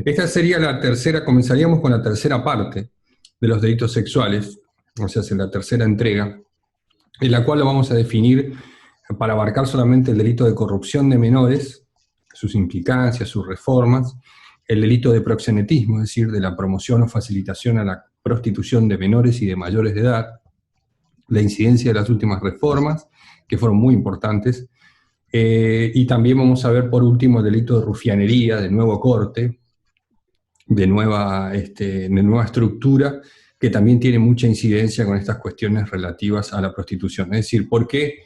Esta sería la tercera, comenzaríamos con la tercera parte de los delitos sexuales, o sea, es la tercera entrega, en la cual lo vamos a definir para abarcar solamente el delito de corrupción de menores, sus implicancias, sus reformas, el delito de proxenetismo, es decir, de la promoción o facilitación a la prostitución de menores y de mayores de edad, la incidencia de las últimas reformas, que fueron muy importantes, y también vamos a ver por último el delito de rufianería, de nuevo corte, de nueva estructura, que también tiene mucha incidencia con estas cuestiones relativas a la prostitución. Es decir, ¿por qué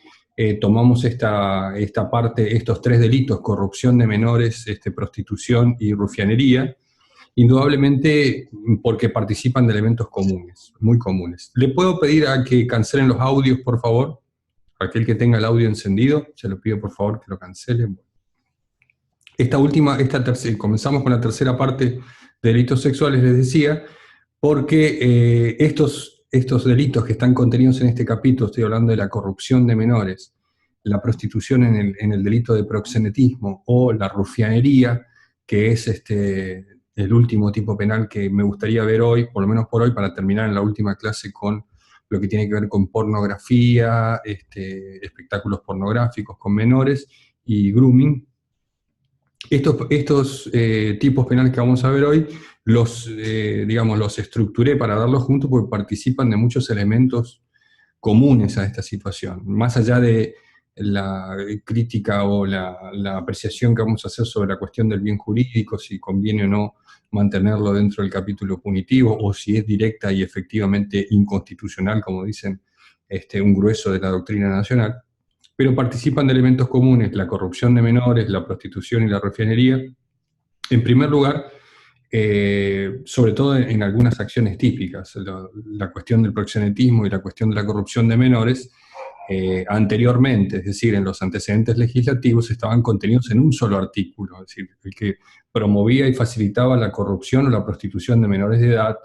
tomamos esta parte, estos tres delitos, corrupción de menores, prostitución y rufianería? Indudablemente porque participan de elementos comunes, muy comunes. ¿Le puedo pedir a que cancelen los audios, por favor? Aquel que tenga el audio encendido, se lo pido por favor que lo cancelen. Comenzamos con la tercera parte de delitos sexuales, les decía, porque estos delitos que están contenidos en este capítulo, estoy hablando de la corrupción de menores, la prostitución en el delito de proxenetismo o la rufianería, que es el último tipo penal que me gustaría ver hoy, por lo menos por hoy, para terminar en la última clase con lo que tiene que ver con pornografía, espectáculos pornográficos con menores y grooming. Estos tipos penales que vamos a ver hoy, los estructuré para darlos juntos porque participan de muchos elementos comunes a esta situación. Más allá de la crítica o la apreciación que vamos a hacer sobre la cuestión del bien jurídico, si conviene o no mantenerlo dentro del capítulo punitivo, o si es directa y efectivamente inconstitucional, como dicen un grueso de la doctrina nacional, pero participan de elementos comunes, la corrupción de menores, la prostitución y la rufianería. En primer lugar, sobre todo en algunas acciones típicas, la cuestión del proxenetismo y la cuestión de la corrupción de menores, anteriormente, es decir, en los antecedentes legislativos, estaban contenidos en un solo artículo, es decir, el que promovía y facilitaba la corrupción o la prostitución de menores de edad,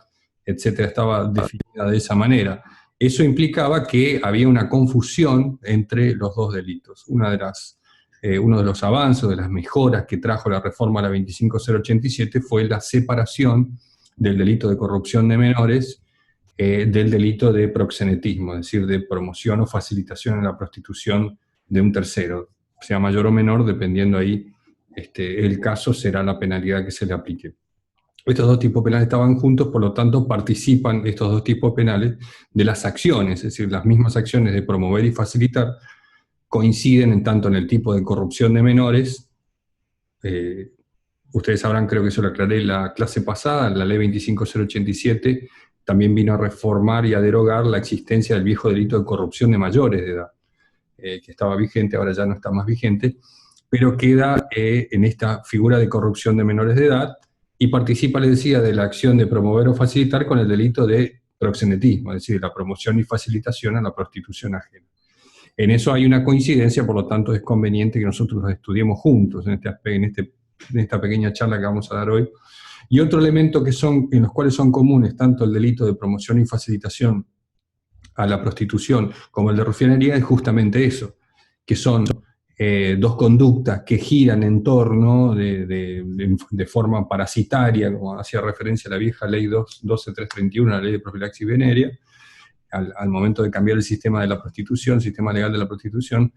etcétera, estaba definida de esa manera. Eso implicaba que había una confusión entre los dos delitos. Uno de los avances, de las mejoras que trajo la reforma a la 25087 fue la separación del delito de corrupción de menores del delito de proxenetismo, es decir, de promoción o facilitación en la prostitución de un tercero, sea mayor o menor, dependiendo ahí el caso, será la penalidad que se le aplique. Estos dos tipos penales estaban juntos, por lo tanto participan estos dos tipos penales de las acciones, es decir, las mismas acciones de promover y facilitar coinciden en tanto en el tipo de corrupción de menores. Ustedes sabrán, creo que eso lo aclaré en la clase pasada, la ley 25087 también vino a reformar y a derogar la existencia del viejo delito de corrupción de mayores de edad, que estaba vigente, ahora ya no está más vigente, pero queda en esta figura de corrupción de menores de edad y participa, les decía, de la acción de promover o facilitar con el delito de proxenetismo, es decir, la promoción y facilitación a la prostitución ajena. En eso hay una coincidencia, por lo tanto es conveniente que nosotros los estudiemos juntos en esta pequeña charla que vamos a dar hoy. Y otro elemento en los cuales son comunes tanto el delito de promoción y facilitación a la prostitución como el de rufianería es justamente eso, que son dos conductas que giran en torno de forma parasitaria, como hacía referencia a la vieja ley 12331, la ley de profilaxis venérea, al momento de cambiar el sistema de la prostitución, sistema legal de la prostitución,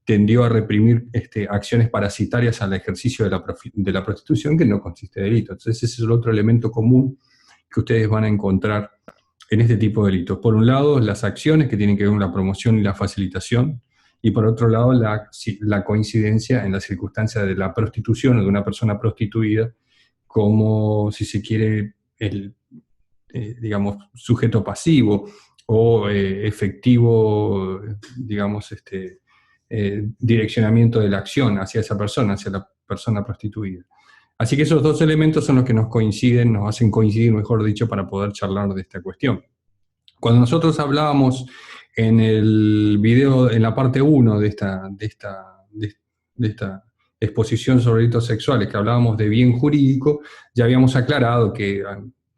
tendió a reprimir acciones parasitarias al ejercicio de la prostitución, que no consiste de delito. Entonces ese es el otro elemento común que ustedes van a encontrar en este tipo de delitos. Por un lado, las acciones que tienen que ver con la promoción y la facilitación, y por otro lado, la coincidencia en la circunstancia de la prostitución o de una persona prostituida como, si se quiere, digamos, sujeto pasivo o efectivo, digamos, direccionamiento de la acción hacia esa persona, hacia la persona prostituida. Así que esos dos elementos son los que nos hacen coincidir, mejor dicho, para poder charlar de esta cuestión. Cuando nosotros hablábamos en el video, en la parte 1 de esta exposición sobre delitos sexuales, que hablábamos de bien jurídico, ya habíamos aclarado que,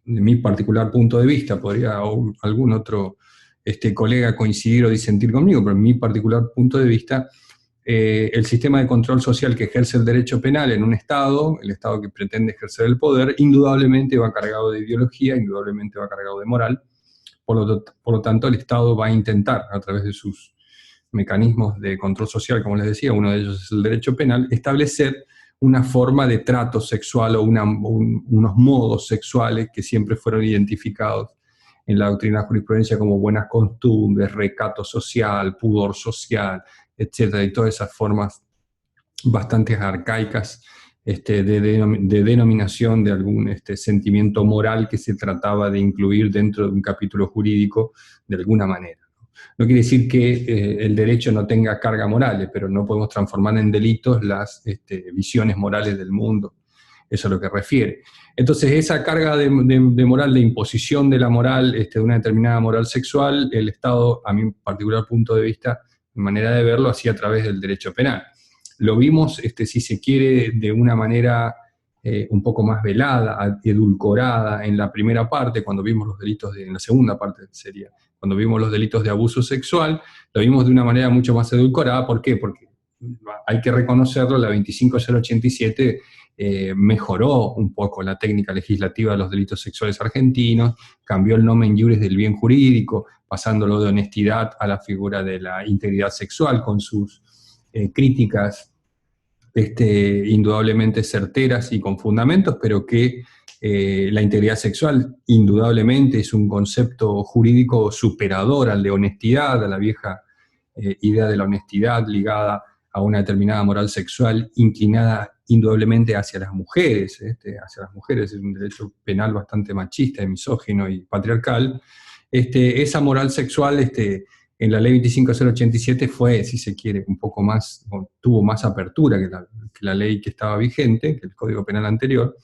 de mi particular punto de vista, podría algún otro colega coincidir o disentir conmigo, pero en mi particular punto de vista, el sistema de control social que ejerce el derecho penal en un Estado, el Estado que pretende ejercer el poder, indudablemente va cargado de ideología, indudablemente va cargado de moral. Por lo tanto, el Estado va a intentar, a través de sus mecanismos de control social, como les decía, uno de ellos es el derecho penal, establecer una forma de trato sexual o unos modos sexuales que siempre fueron identificados en la doctrina de jurisprudencia como buenas costumbres, recato social, pudor social, etcétera, y todas esas formas bastante arcaicas de denominación de algún sentimiento moral que se trataba de incluir dentro de un capítulo jurídico de alguna manera. No quiere decir que el derecho no tenga carga morales, pero no podemos transformar en delitos las visiones morales del mundo. Eso es lo que refiere. Entonces, esa carga de moral, de imposición de la moral, de una determinada moral sexual, el Estado, a mi particular punto de vista, mi manera de verlo, hacía a través del derecho penal. Lo vimos, si se quiere, de una manera un poco más velada, edulcorada en la primera parte, cuando vimos los delitos, en la segunda parte sería, cuando vimos los delitos de abuso sexual, lo vimos de una manera mucho más edulcorada. ¿Por qué? Porque hay que reconocerlo, la 25087 mejoró un poco la técnica legislativa de los delitos sexuales argentinos, cambió el nomen iuris del bien jurídico, pasándolo de honestidad a la figura de la integridad sexual, con sus críticas indudablemente certeras y con fundamentos, pero que la integridad sexual indudablemente es un concepto jurídico superador al de honestidad, a la vieja idea de la honestidad ligada a una determinada moral sexual inclinada indudablemente hacia las mujeres. Hacia las mujeres es un derecho penal bastante machista, misógino y patriarcal. Esa moral sexual en la ley 25087 fue, si se quiere, un poco más, tuvo más apertura que la ley que estaba vigente, que el Código Penal anterior.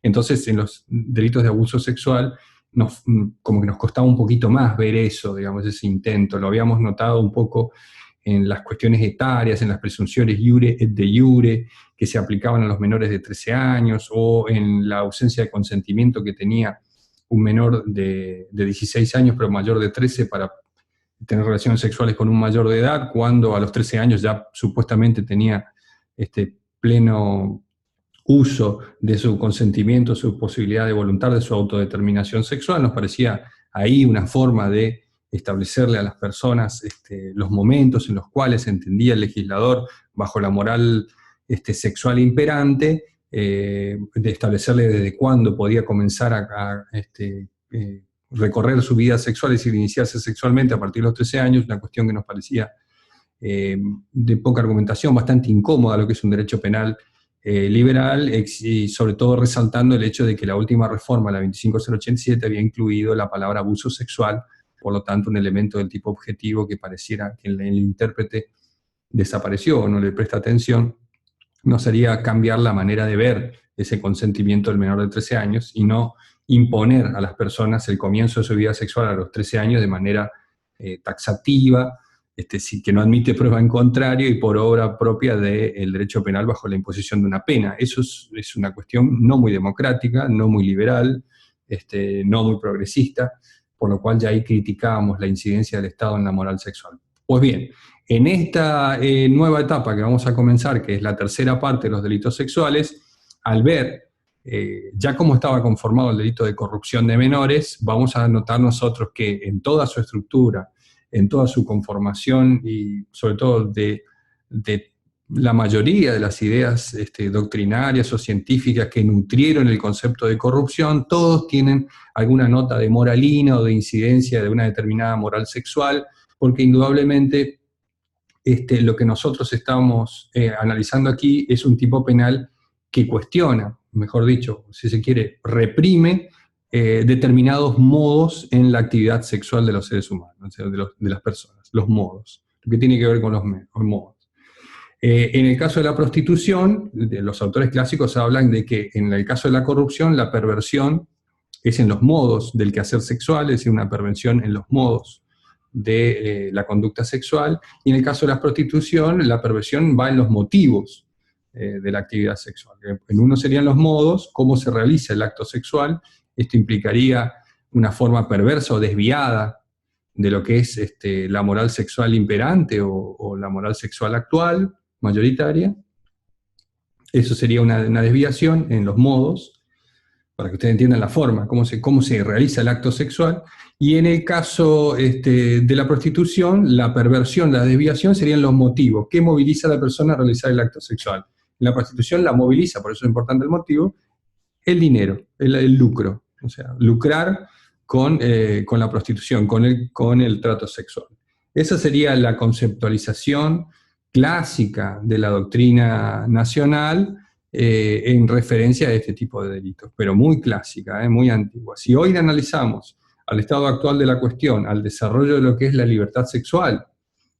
Entonces, en los delitos de abuso sexual, como que nos costaba un poquito más ver eso, digamos, ese intento. Lo habíamos notado un poco en las cuestiones etarias, en las presunciones iure et de iure, que se aplicaban a los menores de 13 años, o en la ausencia de consentimiento que tenía un menor de 16 años, pero mayor de 13, para tener relaciones sexuales con un mayor de edad, cuando a los 13 años ya supuestamente tenía pleno uso de su consentimiento, su posibilidad de voluntad, de su autodeterminación sexual. Nos parecía ahí una forma de establecerle a las personas los momentos en los cuales entendía el legislador, bajo la moral sexual imperante, de establecerle desde cuándo podía comenzar a recorrer su vida sexual, es decir, iniciarse sexualmente a partir de los 13 años, una cuestión que nos parecía de poca argumentación, bastante incómoda, lo que es un derecho penal liberal, y sobre todo resaltando el hecho de que la última reforma, la 25087, había incluido la palabra abuso sexual, por lo tanto un elemento del tipo objetivo que pareciera que el intérprete desapareció o no le presta atención. No sería cambiar la manera de ver ese consentimiento del menor de 13 años y no imponer a las personas el comienzo de su vida sexual a los 13 años de manera taxativa, que no admite prueba en contrario y por obra propia del derecho penal bajo la imposición de una pena. Eso es una cuestión no muy democrática, no muy liberal, no muy progresista, por lo cual ya ahí criticábamos la incidencia del Estado en la moral sexual. Pues bien, en esta nueva etapa que vamos a comenzar, que es la tercera parte de los delitos sexuales, al ver ya cómo estaba conformado el delito de corrupción de menores, vamos a notar nosotros que en toda su estructura, en toda su conformación y sobre todo de la mayoría de las ideas doctrinarias o científicas que nutrieron el concepto de corrupción, todos tienen alguna nota de moralina o de incidencia de una determinada moral sexual, porque indudablemente lo que nosotros estamos analizando aquí es un tipo penal que cuestiona, mejor dicho, si se quiere, reprime determinados modos en la actividad sexual de los seres humanos, o sea, de las personas, los modos, lo que tiene que ver con los modos. En el caso de la prostitución, los autores clásicos hablan de que en el caso de la corrupción, la perversión es en los modos del quehacer sexual, es decir, una perversión en los modos de la conducta sexual, y en el caso de la prostitución, la perversión va en los motivos de la actividad sexual. En uno serían los modos, cómo se realiza el acto sexual. Esto implicaría una forma perversa o desviada de lo que es la moral sexual imperante o la moral sexual actual, mayoritaria. Eso sería una desviación en los modos, para que ustedes entiendan la forma, cómo se realiza el acto sexual. Y en el caso de la prostitución, la perversión, la desviación serían los motivos. ¿Qué moviliza a la persona a realizar el acto sexual? En la prostitución la moviliza, por eso es importante el motivo, el dinero, el lucro. O sea, lucrar con la prostitución, con el trato sexual. Esa sería la conceptualización clásica de la doctrina nacional en referencia a este tipo de delitos, pero muy clásica, muy antigua. Si hoy analizamos al estado actual de la cuestión, al desarrollo de lo que es la libertad sexual,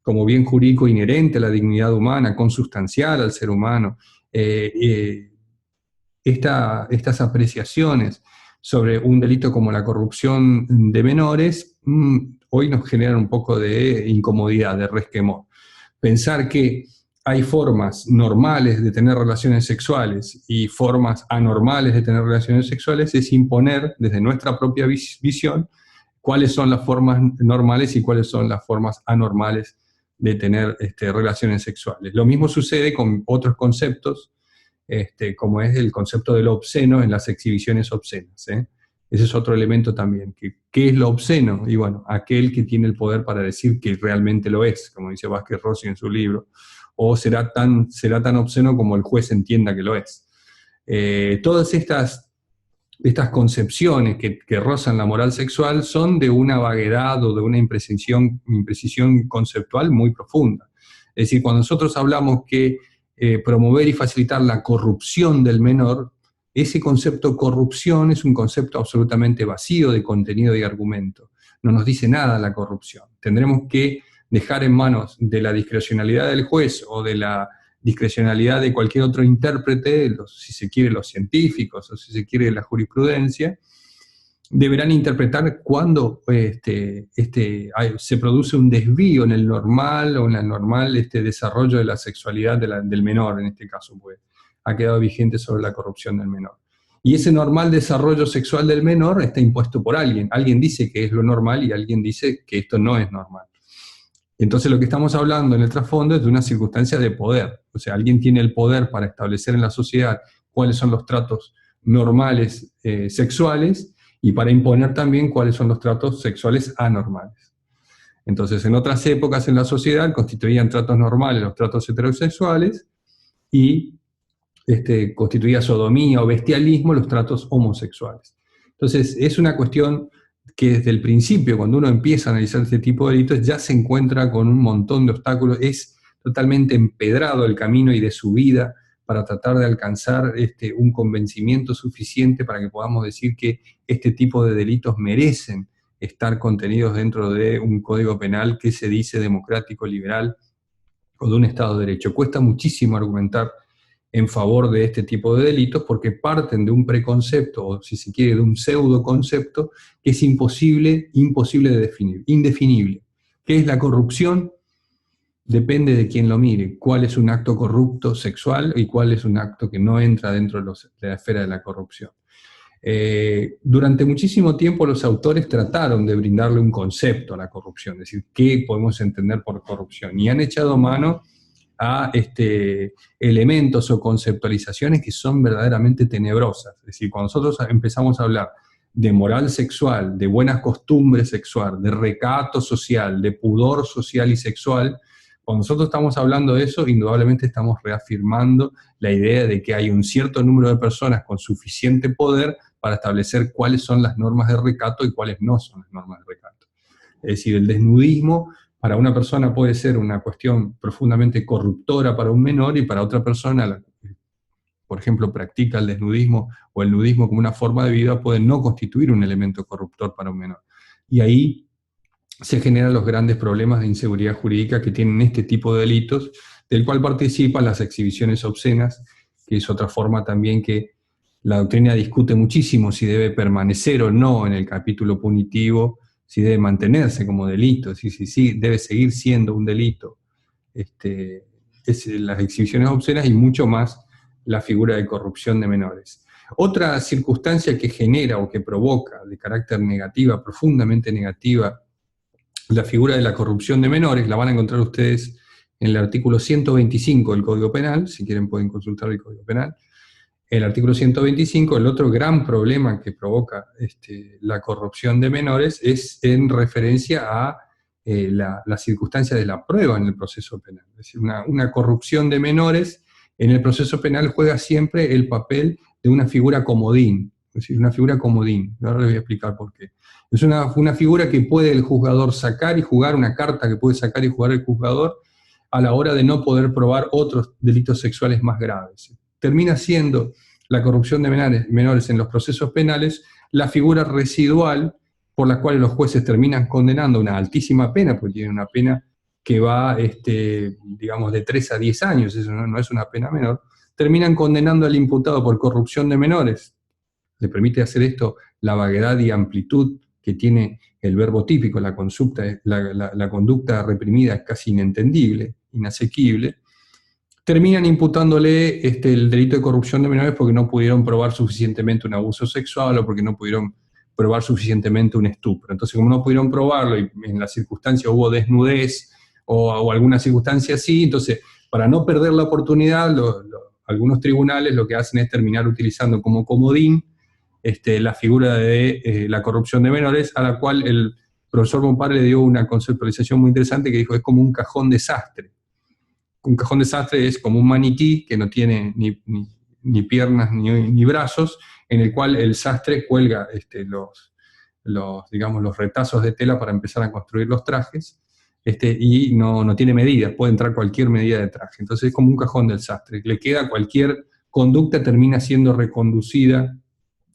como bien jurídico inherente a la dignidad humana, consustancial al ser humano, estas apreciaciones sobre un delito como la corrupción de menores, hoy nos generan un poco de incomodidad, de resquemor. Pensar que hay formas normales de tener relaciones sexuales y formas anormales de tener relaciones sexuales es imponer desde nuestra propia visión cuáles son las formas normales y cuáles son las formas anormales de tener relaciones sexuales. Lo mismo sucede con otros conceptos, como es el concepto de lo obsceno en las exhibiciones obscenas. Ese es otro elemento también. ¿Qué es lo obsceno? Y bueno, aquel que tiene el poder para decir que realmente lo es, como dice Vázquez Rossi en su libro, o será tan obsceno como el juez entienda que lo es. Todas estas concepciones que rozan la moral sexual son de una vaguedad o de una imprecisión conceptual muy profunda. Es decir, cuando nosotros hablamos que promover y facilitar la corrupción del menor, ese concepto corrupción es un concepto absolutamente vacío de contenido y argumento. No nos dice nada la corrupción. Tendremos que dejar en manos de la discrecionalidad del juez o de la discrecionalidad de cualquier otro intérprete, si se quiere los científicos o si se quiere la jurisprudencia, deberán interpretar cuándo se produce un desvío en el normal o en el normal desarrollo de la sexualidad del menor, en este caso, pues ha quedado vigente sobre la corrupción del menor. Y ese normal desarrollo sexual del menor está impuesto por alguien. Alguien dice que es lo normal y alguien dice que esto no es normal. Entonces lo que estamos hablando en el trasfondo es de una circunstancia de poder. O sea, alguien tiene el poder para establecer en la sociedad cuáles son los tratos normales sexuales y para imponer también cuáles son los tratos sexuales anormales. Entonces, en otras épocas en la sociedad constituían tratos normales los tratos heterosexuales y constituía sodomía o bestialismo los tratos homosexuales. Entonces, es una cuestión que desde el principio, cuando uno empieza a analizar este tipo de delitos, ya se encuentra con un montón de obstáculos, es totalmente empedrado el camino y de subida para tratar de alcanzar un convencimiento suficiente para que podamos decir que este tipo de delitos merecen estar contenidos dentro de un código penal que se dice democrático, liberal o de un Estado de Derecho. Cuesta muchísimo argumentar en favor de este tipo de delitos porque parten de un preconcepto, o si se quiere, de un pseudoconcepto que es imposible de definir, indefinible. ¿Qué es la corrupción? Depende de quién lo mire, cuál es un acto corrupto sexual y cuál es un acto que no entra dentro de la esfera de la corrupción. Durante muchísimo tiempo los autores trataron de brindarle un concepto a la corrupción, es decir, ¿qué podemos entender por corrupción? Y han echado mano a elementos o conceptualizaciones que son verdaderamente tenebrosas. Es decir, cuando nosotros empezamos a hablar de moral sexual, de buenas costumbres sexual, de recato social, de pudor social y sexual, cuando nosotros estamos hablando de eso, indudablemente estamos reafirmando la idea de que hay un cierto número de personas con suficiente poder para establecer cuáles son las normas de recato y cuáles no son las normas de recato. Es decir, el desnudismo para una persona puede ser una cuestión profundamente corruptora para un menor y para otra persona, por ejemplo, practica el desnudismo o el nudismo como una forma de vida, puede no constituir un elemento corruptor para un menor. Y ahí se generan los grandes problemas de inseguridad jurídica que tienen este tipo de delitos, del cual participan las exhibiciones obscenas, que es otra forma también que la doctrina discute muchísimo si debe permanecer o no en el capítulo punitivo, si debe mantenerse como delito, si debe seguir siendo un delito. Las exhibiciones obscenas y mucho más la figura de corrupción de menores. Otra circunstancia que genera o que provoca de carácter negativa, profundamente negativa, la figura de la corrupción de menores, la van a encontrar ustedes en el artículo 125 del Código Penal, si quieren pueden consultar el Código Penal. El artículo 125, el otro gran problema que provoca la corrupción de menores es en referencia a la circunstancia de la prueba en el proceso penal. Es decir, una corrupción de menores en el proceso penal juega siempre el papel de una figura comodín, es decir, una figura comodín. Ahora les voy a explicar por qué. Es una figura que puede el juzgador sacar y jugar, una carta que puede sacar y jugar el juzgador a la hora de no poder probar otros delitos sexuales más graves. Termina siendo la corrupción de menores en los procesos penales la figura residual por la cual los jueces terminan condenando una altísima pena, porque tienen una pena que va, digamos, de 3 a 10 años, eso no es una pena menor, terminan condenando al imputado por corrupción de menores. Le permite hacer esto la vaguedad y amplitud que tiene el verbo típico, la conducta reprimida es casi inentendible, inasequible. Terminan imputándole el delito de corrupción de menores porque no pudieron probar suficientemente un abuso sexual o porque no pudieron probar suficientemente un estupro. Entonces, como no pudieron probarlo y en la circunstancia hubo desnudez o alguna circunstancia así, entonces, para no perder la oportunidad, algunos tribunales lo que hacen es terminar utilizando como comodín la figura de la corrupción de menores, a la cual el profesor Bompard le dio una conceptualización muy interesante que dijo, es como un cajón desastre. Un cajón desastre es como un maniquí que no tiene ni piernas ni brazos, en el cual el sastre cuelga digamos, los retazos de tela para empezar a construir los trajes, y no tiene medidas, puede entrar cualquier medida de traje. Entonces es como un cajón del sastre. Le queda cualquier conducta, termina siendo reconducida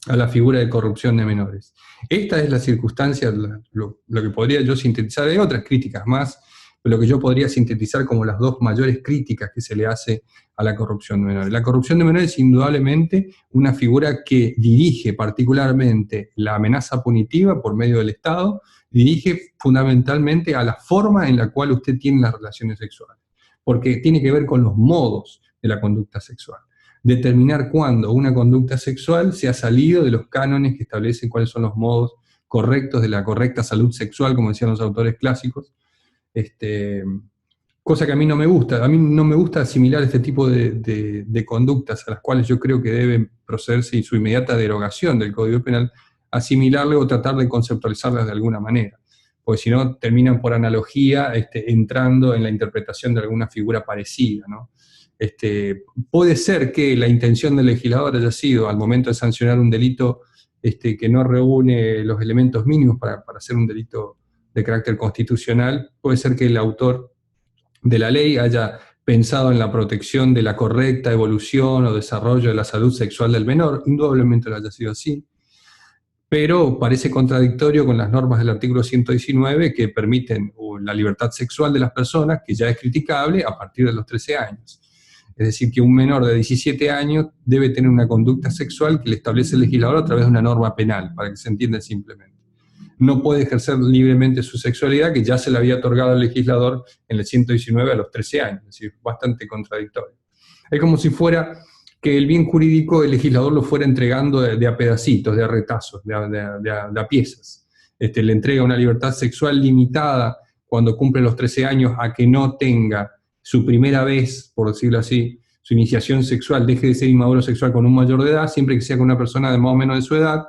a la figura de corrupción de menores. Esta es la circunstancia, lo que podría yo sintetizar. Hay otras críticas más, pero lo que yo podría sintetizar como las dos mayores críticas que se le hace a la corrupción de menores. La corrupción de menores es indudablemente una figura que dirige particularmente la amenaza punitiva por medio del Estado, dirige fundamentalmente a la forma en la cual usted tiene las relaciones sexuales, porque tiene que ver con los modos de la conducta sexual. Determinar cuándo una conducta sexual se ha salido de los cánones que establecen cuáles son los modos correctos de la correcta salud sexual, como decían los autores clásicos, cosa que a mí no me gusta. A mí no me gusta asimilar este tipo de conductas a las cuales yo creo que deben procederse y su inmediata derogación del Código Penal, asimilarle o tratar de conceptualizarlas de alguna manera, porque si no terminan por analogía entrando en la interpretación de alguna figura parecida, ¿no? Puede ser que la intención del legislador haya sido, al momento de sancionar un delito que no reúne los elementos mínimos para hacer un delito de carácter constitucional, puede ser que el autor de la ley haya pensado en la protección de la correcta evolución o desarrollo de la salud sexual del menor, indudablemente lo haya sido así, pero parece contradictorio con las normas del artículo 119 que permiten la libertad sexual de las personas, que ya es criticable a partir de los 13 años. Es decir, que un menor de 17 años debe tener una conducta sexual que le establece el legislador a través de una norma penal, para que se entienda simplemente. No puede ejercer libremente su sexualidad, que ya se le había otorgado al legislador en el 119 a los 13 años, es decir, bastante contradictorio. Es como si fuera que el bien jurídico el legislador lo fuera entregando de a pedacitos, de a retazos, de a piezas. Le entrega una libertad sexual limitada cuando cumple los 13 años a que no tenga su primera vez, por decirlo así, su iniciación sexual, deje de ser inmaduro sexual con un mayor de edad, siempre que sea con una persona de más o menos de su edad,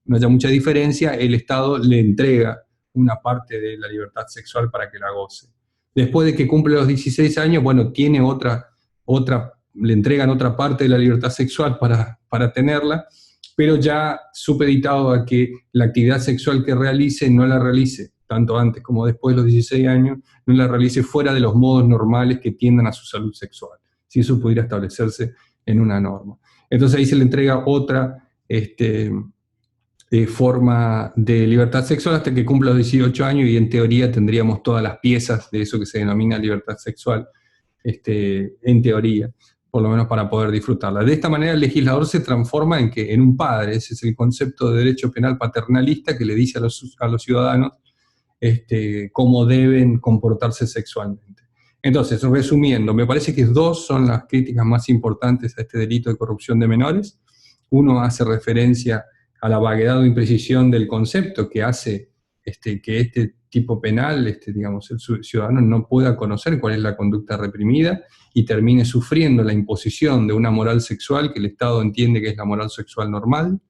no haya mucha diferencia, el Estado le entrega una parte de la libertad sexual para que la goce. Después de que cumple los 16 años, bueno, tiene le entregan otra parte de la libertad sexual para tenerla, pero ya supeditado a que la actividad sexual que realice no la realice, tanto antes como después de los 16 años, no la realice fuera de los modos normales que tiendan a su salud sexual, si eso pudiera establecerse en una norma. Entonces ahí se le entrega otra forma de libertad sexual hasta que cumpla los 18 años y en teoría tendríamos todas las piezas de eso que se denomina libertad sexual, en teoría, por lo menos para poder disfrutarla. De esta manera el legislador se transforma en un padre. Ese es el concepto de derecho penal paternalista que le dice a los ciudadanos cómo deben comportarse sexualmente. Entonces, resumiendo, me parece que dos son las críticas más importantes a este delito de corrupción de menores. Uno hace referencia a la vaguedad o imprecisión del concepto que hace que este tipo penal, digamos, el ciudadano no pueda conocer cuál es la conducta reprimida y termine sufriendo la imposición de una moral sexual que el Estado entiende que es la moral sexual normal,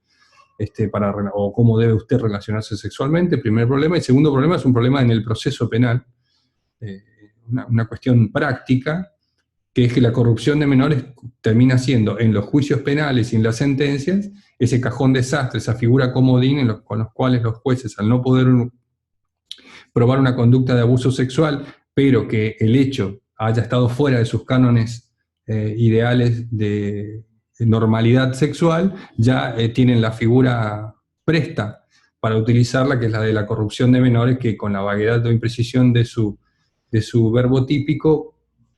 o cómo debe usted relacionarse sexualmente, primer problema. Y segundo problema es un problema en el proceso penal, una cuestión práctica, que es que la corrupción de menores termina siendo, en los juicios penales y en las sentencias, ese cajón desastre, esa figura comodín con los cuales los jueces, al no poder probar una conducta de abuso sexual, pero que el hecho haya estado fuera de sus cánones ideales de normalidad sexual, ya tienen la figura presta para utilizarla, que es la de la corrupción de menores, que con la vaguedad o imprecisión de su verbo típico,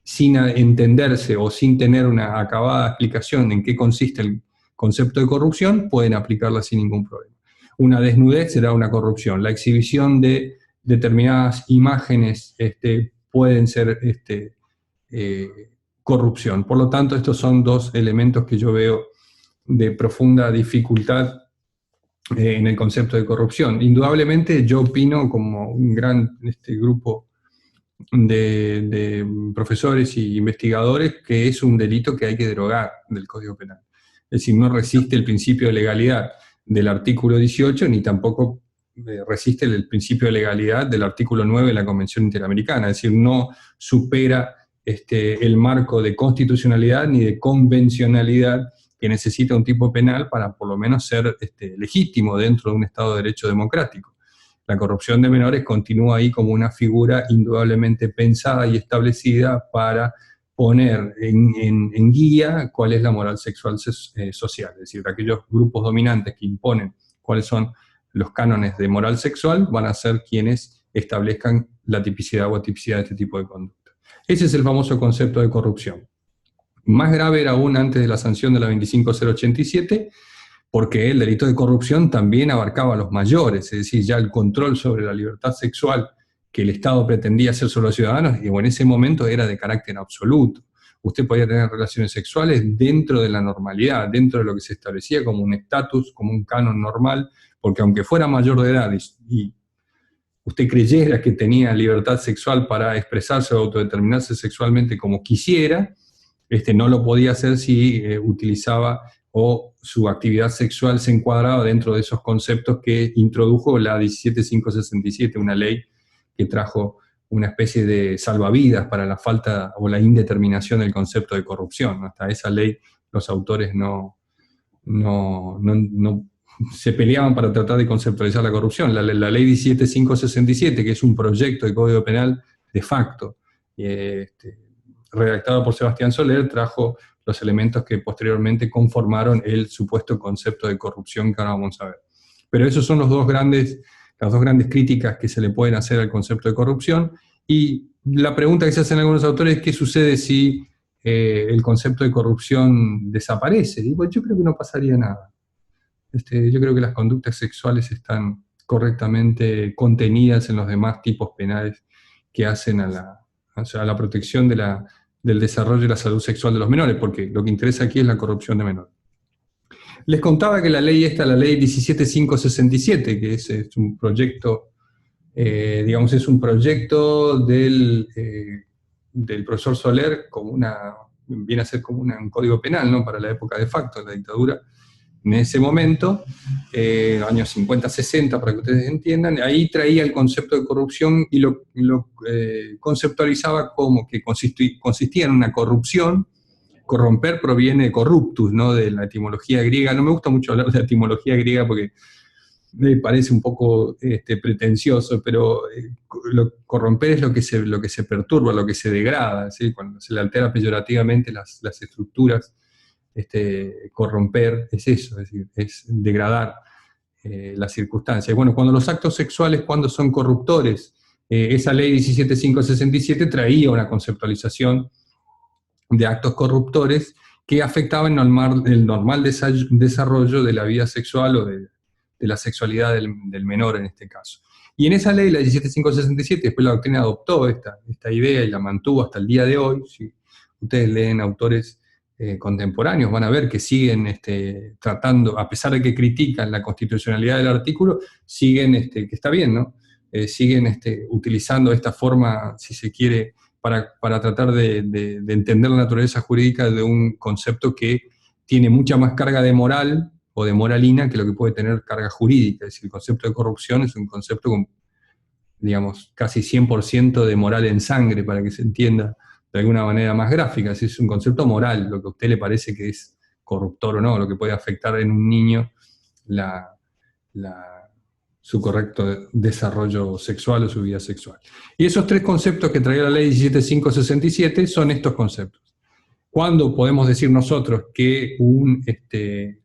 sin entenderse o sin tener una acabada explicación en qué consiste el concepto de corrupción, pueden aplicarla sin ningún problema. Una desnudez será una corrupción. La exhibición de determinadas imágenes pueden ser corrupción. Por lo tanto, estos son dos elementos que yo veo de profunda dificultad en el concepto de corrupción. Indudablemente yo opino, como un gran grupo de profesores y investigadores, que es un delito que hay que derogar del Código Penal. Es decir, no resiste el principio de legalidad del artículo 18, ni tampoco resiste el principio de legalidad del artículo 9 de la Convención Interamericana. Es decir, no supera el marco de constitucionalidad ni de convencionalidad que necesita un tipo penal para por lo menos ser legítimo dentro de un Estado de Derecho democrático. La corrupción de menores continúa ahí como una figura indudablemente pensada y establecida para poner en guía cuál es la moral sexual social. Es decir, aquellos grupos dominantes que imponen cuáles son los cánones de moral sexual van a ser quienes establezcan la tipicidad o atipicidad de este tipo de conducta. Ese es el famoso concepto de corrupción. Más grave era aún antes de la sanción de la 25087, porque el delito de corrupción también abarcaba a los mayores, es decir, ya el control sobre la libertad sexual que el Estado pretendía hacer sobre los ciudadanos, y en ese momento era de carácter absoluto. Usted podía tener relaciones sexuales dentro de la normalidad, dentro de lo que se establecía como un estatus, como un canon normal, porque aunque fuera mayor de edad y usted creyera que tenía libertad sexual para expresarse o autodeterminarse sexualmente como quisiera, no lo podía hacer si utilizaba o su actividad sexual se encuadraba dentro de esos conceptos que introdujo la 17567, una ley que trajo una especie de salvavidas para la falta o la indeterminación del concepto de corrupción. Hasta esa ley los autores no se peleaban para tratar de conceptualizar la corrupción. La ley 17567, que es un proyecto de Código Penal de facto, redactado por Sebastián Soler, trajo los elementos que posteriormente conformaron el supuesto concepto de corrupción que ahora vamos a ver. Pero esos son las dos grandes críticas que se le pueden hacer al concepto de corrupción, y la pregunta que se hacen algunos autores es ¿qué sucede si el concepto de corrupción desaparece? Y pues yo creo que no pasaría nada. Yo creo que las conductas sexuales están correctamente contenidas en los demás tipos penales que hacen a la protección del desarrollo y la salud sexual de los menores, porque lo que interesa aquí es la corrupción de menores. Les contaba que la ley 17567, que es un proyecto, es un proyecto del profesor Soler, viene a ser como un código penal, ¿no?, para la época de facto, de la dictadura. En ese momento, años 50-60, para que ustedes entiendan, ahí traía el concepto de corrupción y lo conceptualizaba como que consistía en una corrupción. Corromper proviene de corruptus, ¿no?, de la etimología griega. No me gusta mucho hablar de la etimología griega porque me parece un poco pretencioso, pero corromper es lo que se perturba, lo que se degrada, ¿sí? Cuando se le altera peyorativamente las estructuras. Corromper es eso, es decir, es degradar las circunstancias. Bueno, cuando los actos sexuales, cuando son corruptores, esa ley 17567 traía una conceptualización de actos corruptores que afectaban el normal desarrollo de la vida sexual o de la sexualidad del menor en este caso. Y en esa ley, la 17567, después la doctrina adoptó esta idea y la mantuvo hasta el día de hoy. Si ustedes leen autores contemporáneos, van a ver que siguen tratando, a pesar de que critican la constitucionalidad del artículo, siguen, que está bien, ¿no?, siguen utilizando esta forma, si se quiere, para tratar de entender la naturaleza jurídica de un concepto que tiene mucha más carga de moral o de moralina que lo que puede tener carga jurídica. Es decir, el concepto de corrupción es un concepto con, digamos, casi 100% de moral en sangre, para que se entienda de alguna manera más gráfica. Es un concepto moral, lo que a usted le parece que es corruptor o no, lo que puede afectar en un niño su correcto desarrollo sexual o su vida sexual. Y esos tres conceptos que traía la ley 17567 son estos conceptos. ¿Cuándo podemos decir nosotros que un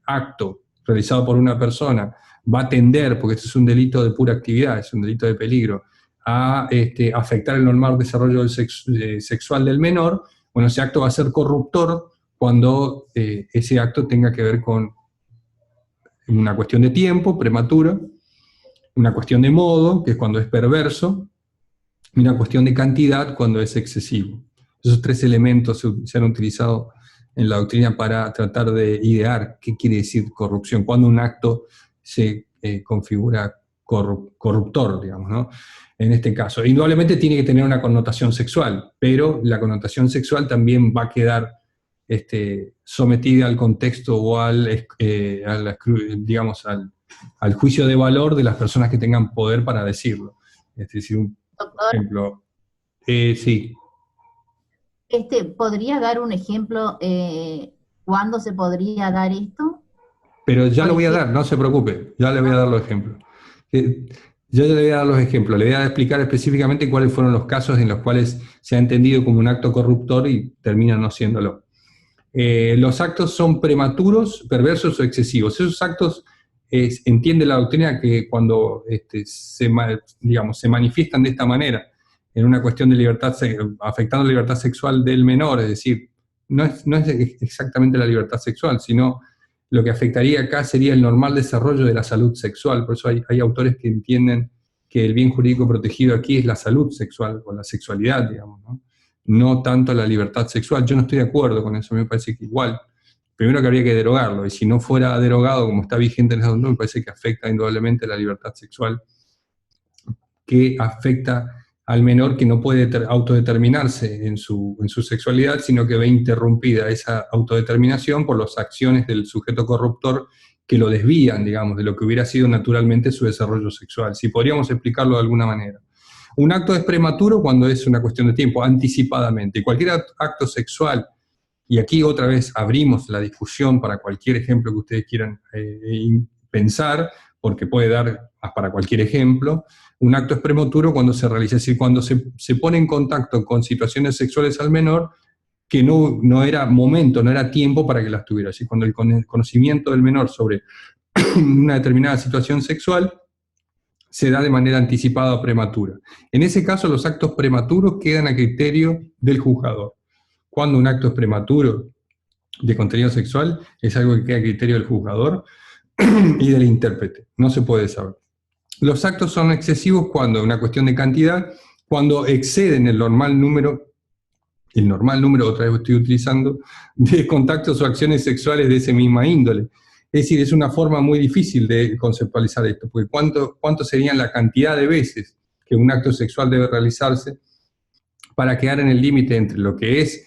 acto realizado por una persona va a tender, porque esto es un delito de pura actividad, es un delito de peligro, a afectar el normal desarrollo sexual del menor? Bueno, ese acto va a ser corruptor cuando ese acto tenga que ver con una cuestión de tiempo, prematura, una cuestión de modo, que es cuando es perverso, y una cuestión de cantidad cuando es excesivo. Esos tres elementos se han utilizado en la doctrina para tratar de idear qué quiere decir corrupción, cuando un acto se configura corruptor, digamos, ¿no? En este caso, indudablemente tiene que tener una connotación sexual, pero la connotación sexual también va a quedar sometida al contexto o digamos, al juicio de valor de las personas que tengan poder para decirlo. Es decir, por Doctor, ejemplo, sí, ¿podría dar un ejemplo cuándo se podría dar esto? pero ya Por lo voy a ejemplo, dar, no se preocupe, ya le voy a dar los ejemplos. Yo ya le voy a dar los ejemplos, le voy a explicar específicamente cuáles fueron los casos en los cuales se ha entendido como un acto corruptor y termina no siéndolo. Los actos son prematuros, perversos o excesivos. Esos actos, entiende la doctrina que cuando digamos, se manifiestan de esta manera, en una cuestión de libertad, afectando la libertad sexual del menor, es decir, no es exactamente la libertad sexual, sino lo que afectaría acá sería el normal desarrollo de la salud sexual. Por eso hay autores que entienden que el bien jurídico protegido aquí es la salud sexual, o la sexualidad, digamos, ¿no? No tanto la libertad sexual. Yo no estoy de acuerdo con eso, me parece que igual, primero que habría que derogarlo, y si no fuera derogado como está vigente en esa doctrina, me parece que afecta indudablemente la libertad sexual, que afecta al menor que no puede autodeterminarse en su sexualidad, sino que ve interrumpida esa autodeterminación por las acciones del sujeto corruptor que lo desvían, digamos, de lo que hubiera sido naturalmente su desarrollo sexual. Si podríamos explicarlo de alguna manera. Un acto es prematuro cuando es una cuestión de tiempo, anticipadamente. Cualquier acto sexual, y aquí otra vez abrimos la discusión para cualquier ejemplo que ustedes quieran pensar, porque puede dar para cualquier ejemplo. Un acto es prematuro cuando se realiza, es decir, cuando se pone en contacto con situaciones sexuales al menor que no era momento, no era tiempo para que las tuviera. Así, cuando el conocimiento del menor sobre una determinada situación sexual se da de manera anticipada o prematura. En ese caso, los actos prematuros quedan a criterio del juzgador. Cuando un acto es prematuro de contenido sexual, es algo que queda a criterio del juzgador y del intérprete. No se puede saber. Los actos son excesivos cuando, una cuestión de cantidad, cuando exceden el normal número, otra vez estoy utilizando, de contactos o acciones sexuales de esa misma índole. Es decir, es una forma muy difícil de conceptualizar esto, porque ¿cuánto serían la cantidad de veces que un acto sexual debe realizarse para quedar en el límite entre lo que es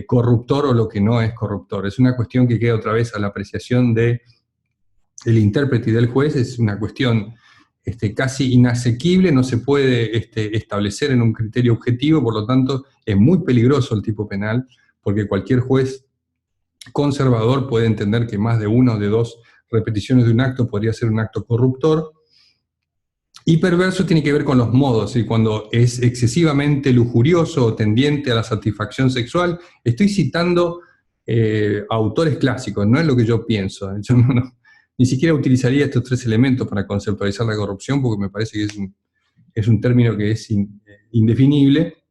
corruptor o lo que no es corruptor? Es una cuestión que queda otra vez a la apreciación del intérprete y del juez, es una cuestión casi inasequible, no se puede establecer en un criterio objetivo, por lo tanto es muy peligroso el tipo penal, porque cualquier juez conservador puede entender que más de una o de dos repeticiones de un acto podría ser un acto corruptor. Y perverso tiene que ver con los modos, y cuando es excesivamente lujurioso o tendiente a la satisfacción sexual. Estoy citando autores clásicos, no es lo que yo pienso. Yo ni siquiera utilizaría estos tres elementos para conceptualizar la corrupción, porque me parece que es un término que es indefinible,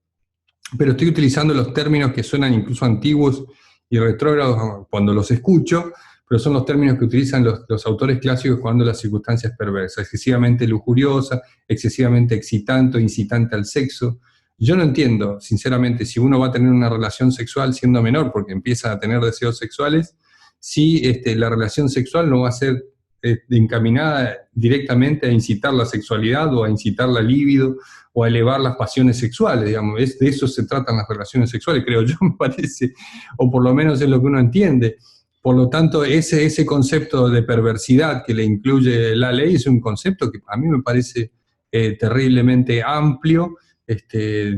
pero estoy utilizando los términos que suenan incluso antiguos y retrógrados cuando los escucho, pero son los términos que utilizan los autores clásicos cuando la circunstancia es perversa, excesivamente lujuriosa, excesivamente excitante o incitante al sexo. Yo no entiendo, sinceramente, si uno va a tener una relación sexual siendo menor porque empieza a tener deseos sexuales, si la relación sexual no va a ser encaminada directamente a incitar la sexualidad o a incitar la libido o a elevar las pasiones sexuales, digamos. De eso se tratan las relaciones sexuales, creo yo, me parece, o por lo menos es lo que uno entiende. Por lo tanto, ese concepto de perversidad que le incluye la ley es un concepto que a mí me parece terriblemente amplio,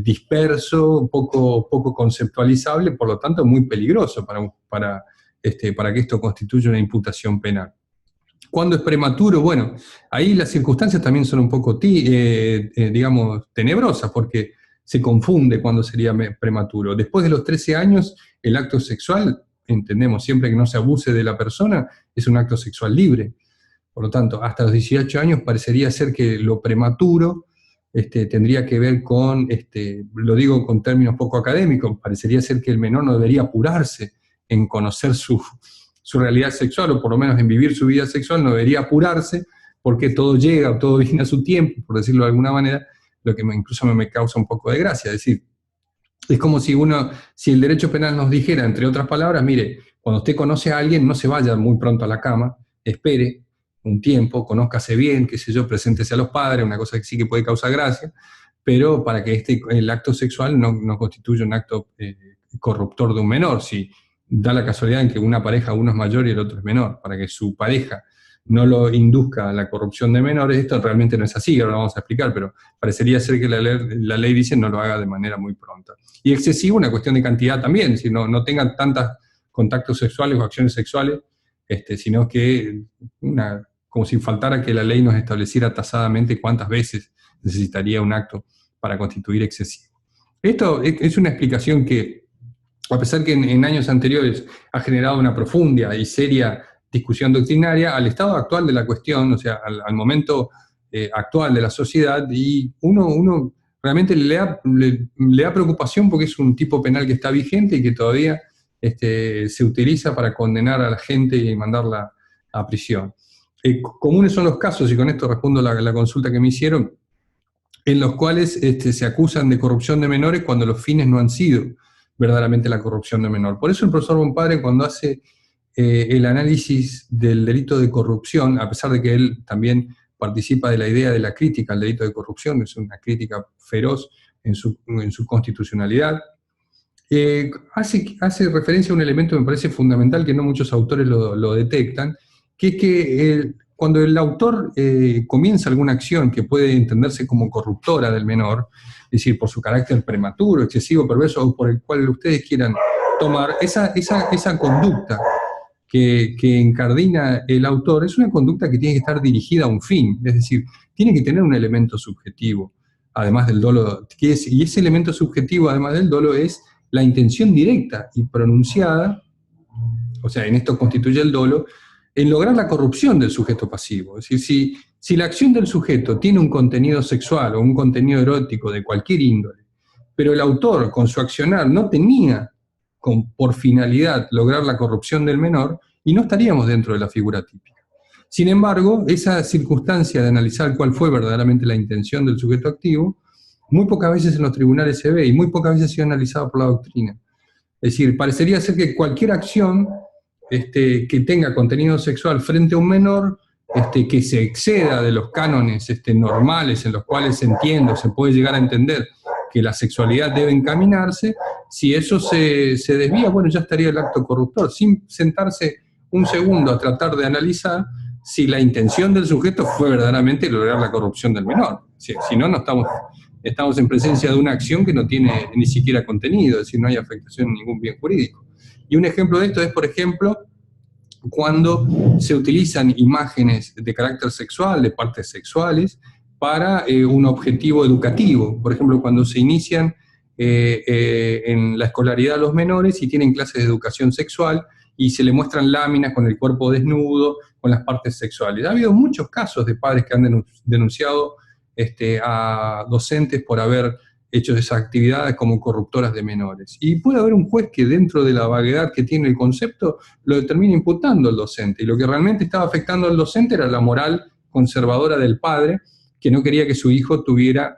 disperso, poco conceptualizable, por lo tanto muy peligroso para que esto constituya una imputación penal. ¿Cuándo es prematuro? Bueno, ahí las circunstancias también son un poco, digamos, tenebrosas, porque se confunde cuándo sería prematuro. Después de los 13 años, el acto sexual, entendemos, siempre que no se abuse de la persona, es un acto sexual libre. Por lo tanto, hasta los 18 años parecería ser que lo prematuro tendría que ver con, lo digo con términos poco académicos, parecería ser que el menor no debería apurarse en conocer su realidad sexual, o por lo menos en vivir su vida sexual, no debería apurarse, porque todo llega, todo viene a su tiempo, por decirlo de alguna manera, lo que incluso me causa un poco de gracia. Es decir, es como si el derecho penal nos dijera, entre otras palabras, mire, cuando usted conoce a alguien, no se vaya muy pronto a la cama, espere un tiempo, conózcase bien, qué sé yo, preséntese a los padres, una cosa que sí que puede causar gracia, pero para que el acto sexual no constituya un acto corruptor de un menor. Si da la casualidad en que una pareja, uno es mayor y el otro es menor, para que su pareja no lo induzca a la corrupción de menores, esto realmente no es así, ahora lo vamos a explicar, pero parecería ser que la ley dice no lo haga de manera muy pronta. Y excesivo, una cuestión de cantidad también, si no tengan tantos contactos sexuales o acciones sexuales, sino que como si faltara que la ley nos estableciera tasadamente cuántas veces necesitaría un acto para constituir excesivo. Esto es una explicación que, a pesar que en años anteriores ha generado una profunda y seria discusión doctrinaria, al estado actual de la cuestión, o sea, al momento actual de la sociedad, y uno realmente le da preocupación porque es un tipo penal que está vigente y que todavía se utiliza para condenar a la gente y mandarla a prisión. Comunes son los casos, y con esto respondo la consulta que me hicieron, en los cuales se acusan de corrupción de menores cuando los fines no han sido verdaderamente la corrupción de menor. Por eso el profesor Bompadre, cuando hace el análisis del delito de corrupción, a pesar de que él también participa de la idea de la crítica al delito de corrupción, es una crítica feroz en su constitucionalidad, hace referencia a un elemento que me parece fundamental, que no muchos autores lo detectan, que es que cuando el autor comienza alguna acción que puede entenderse como corruptora del menor, es decir, por su carácter prematuro, excesivo, perverso, o por el cual ustedes quieran tomar, esa conducta que encardina el autor es una conducta que tiene que estar dirigida a un fin, es decir, tiene que tener un elemento subjetivo, además del dolo, y ese elemento subjetivo, además del dolo, es la intención directa y pronunciada, o sea, en esto constituye el dolo, en lograr la corrupción del sujeto pasivo. Es decir, si la acción del sujeto tiene un contenido sexual o un contenido erótico de cualquier índole, pero el autor con su accionar no tenía por finalidad lograr la corrupción del menor, y no estaríamos dentro de la figura típica. Sin embargo, esa circunstancia de analizar cuál fue verdaderamente la intención del sujeto activo, muy pocas veces en los tribunales se ve y muy pocas veces ha sido analizada por la doctrina. Es decir, parecería ser que cualquier acción que tenga contenido sexual frente a un menor, que se exceda de los cánones normales en los cuales se puede llegar a entender que la sexualidad debe encaminarse, si eso se desvía, bueno, ya estaría el acto corruptor, sin sentarse un segundo a tratar de analizar si la intención del sujeto fue verdaderamente lograr la corrupción del menor. Si no, estamos en presencia de una acción que no tiene ni siquiera contenido, es decir, no hay afectación en ningún bien jurídico. Y un ejemplo de esto es, por ejemplo, cuando se utilizan imágenes de carácter sexual, de partes sexuales, para un objetivo educativo. Por ejemplo, cuando se inician en la escolaridad a los menores y tienen clases de educación sexual y se le muestran láminas con el cuerpo desnudo, con las partes sexuales. Ha habido muchos casos de padres que han denunciado a docentes por haber hecho esas actividades como corruptoras de menores. Y puede haber un juez que, dentro de la vaguedad que tiene el concepto, lo determina imputando al docente. Y lo que realmente estaba afectando al docente era la moral conservadora del padre, que no quería que su hijo tuviera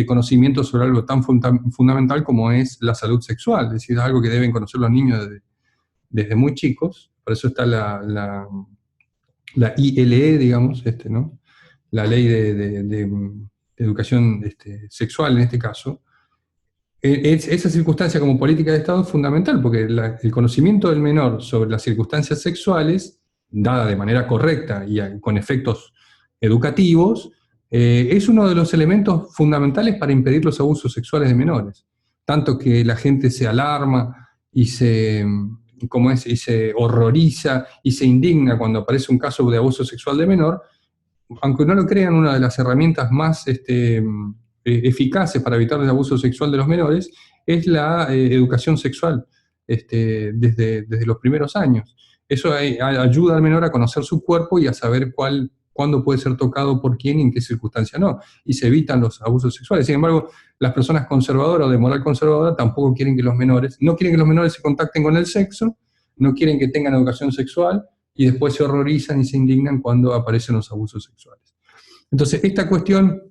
conocimiento sobre algo tan fundamental como es la salud sexual. Es decir, algo que deben conocer los niños desde muy chicos. Por eso está la ILE, digamos, ¿no? La ley de educación sexual en este caso. Esa circunstancia como política de Estado es fundamental, porque el conocimiento del menor sobre las circunstancias sexuales, dada de manera correcta y con efectos educativos, es uno de los elementos fundamentales para impedir los abusos sexuales de menores. Tanto que la gente se alarma y y se horroriza y se indigna cuando aparece un caso de abuso sexual de menor, aunque no lo crean, una de las herramientas más eficaces para evitar el abuso sexual de los menores es la educación sexual desde los primeros años. Eso ayuda al menor a conocer su cuerpo y a saber cuándo puede ser tocado por quién y en qué circunstancia no. Y se evitan los abusos sexuales. Sin embargo, las personas conservadoras o de moral conservadora tampoco quieren que no quieren que los menores se contacten con el sexo, no quieren que tengan educación sexual, y después se horrorizan y se indignan cuando aparecen los abusos sexuales. Entonces, esta cuestión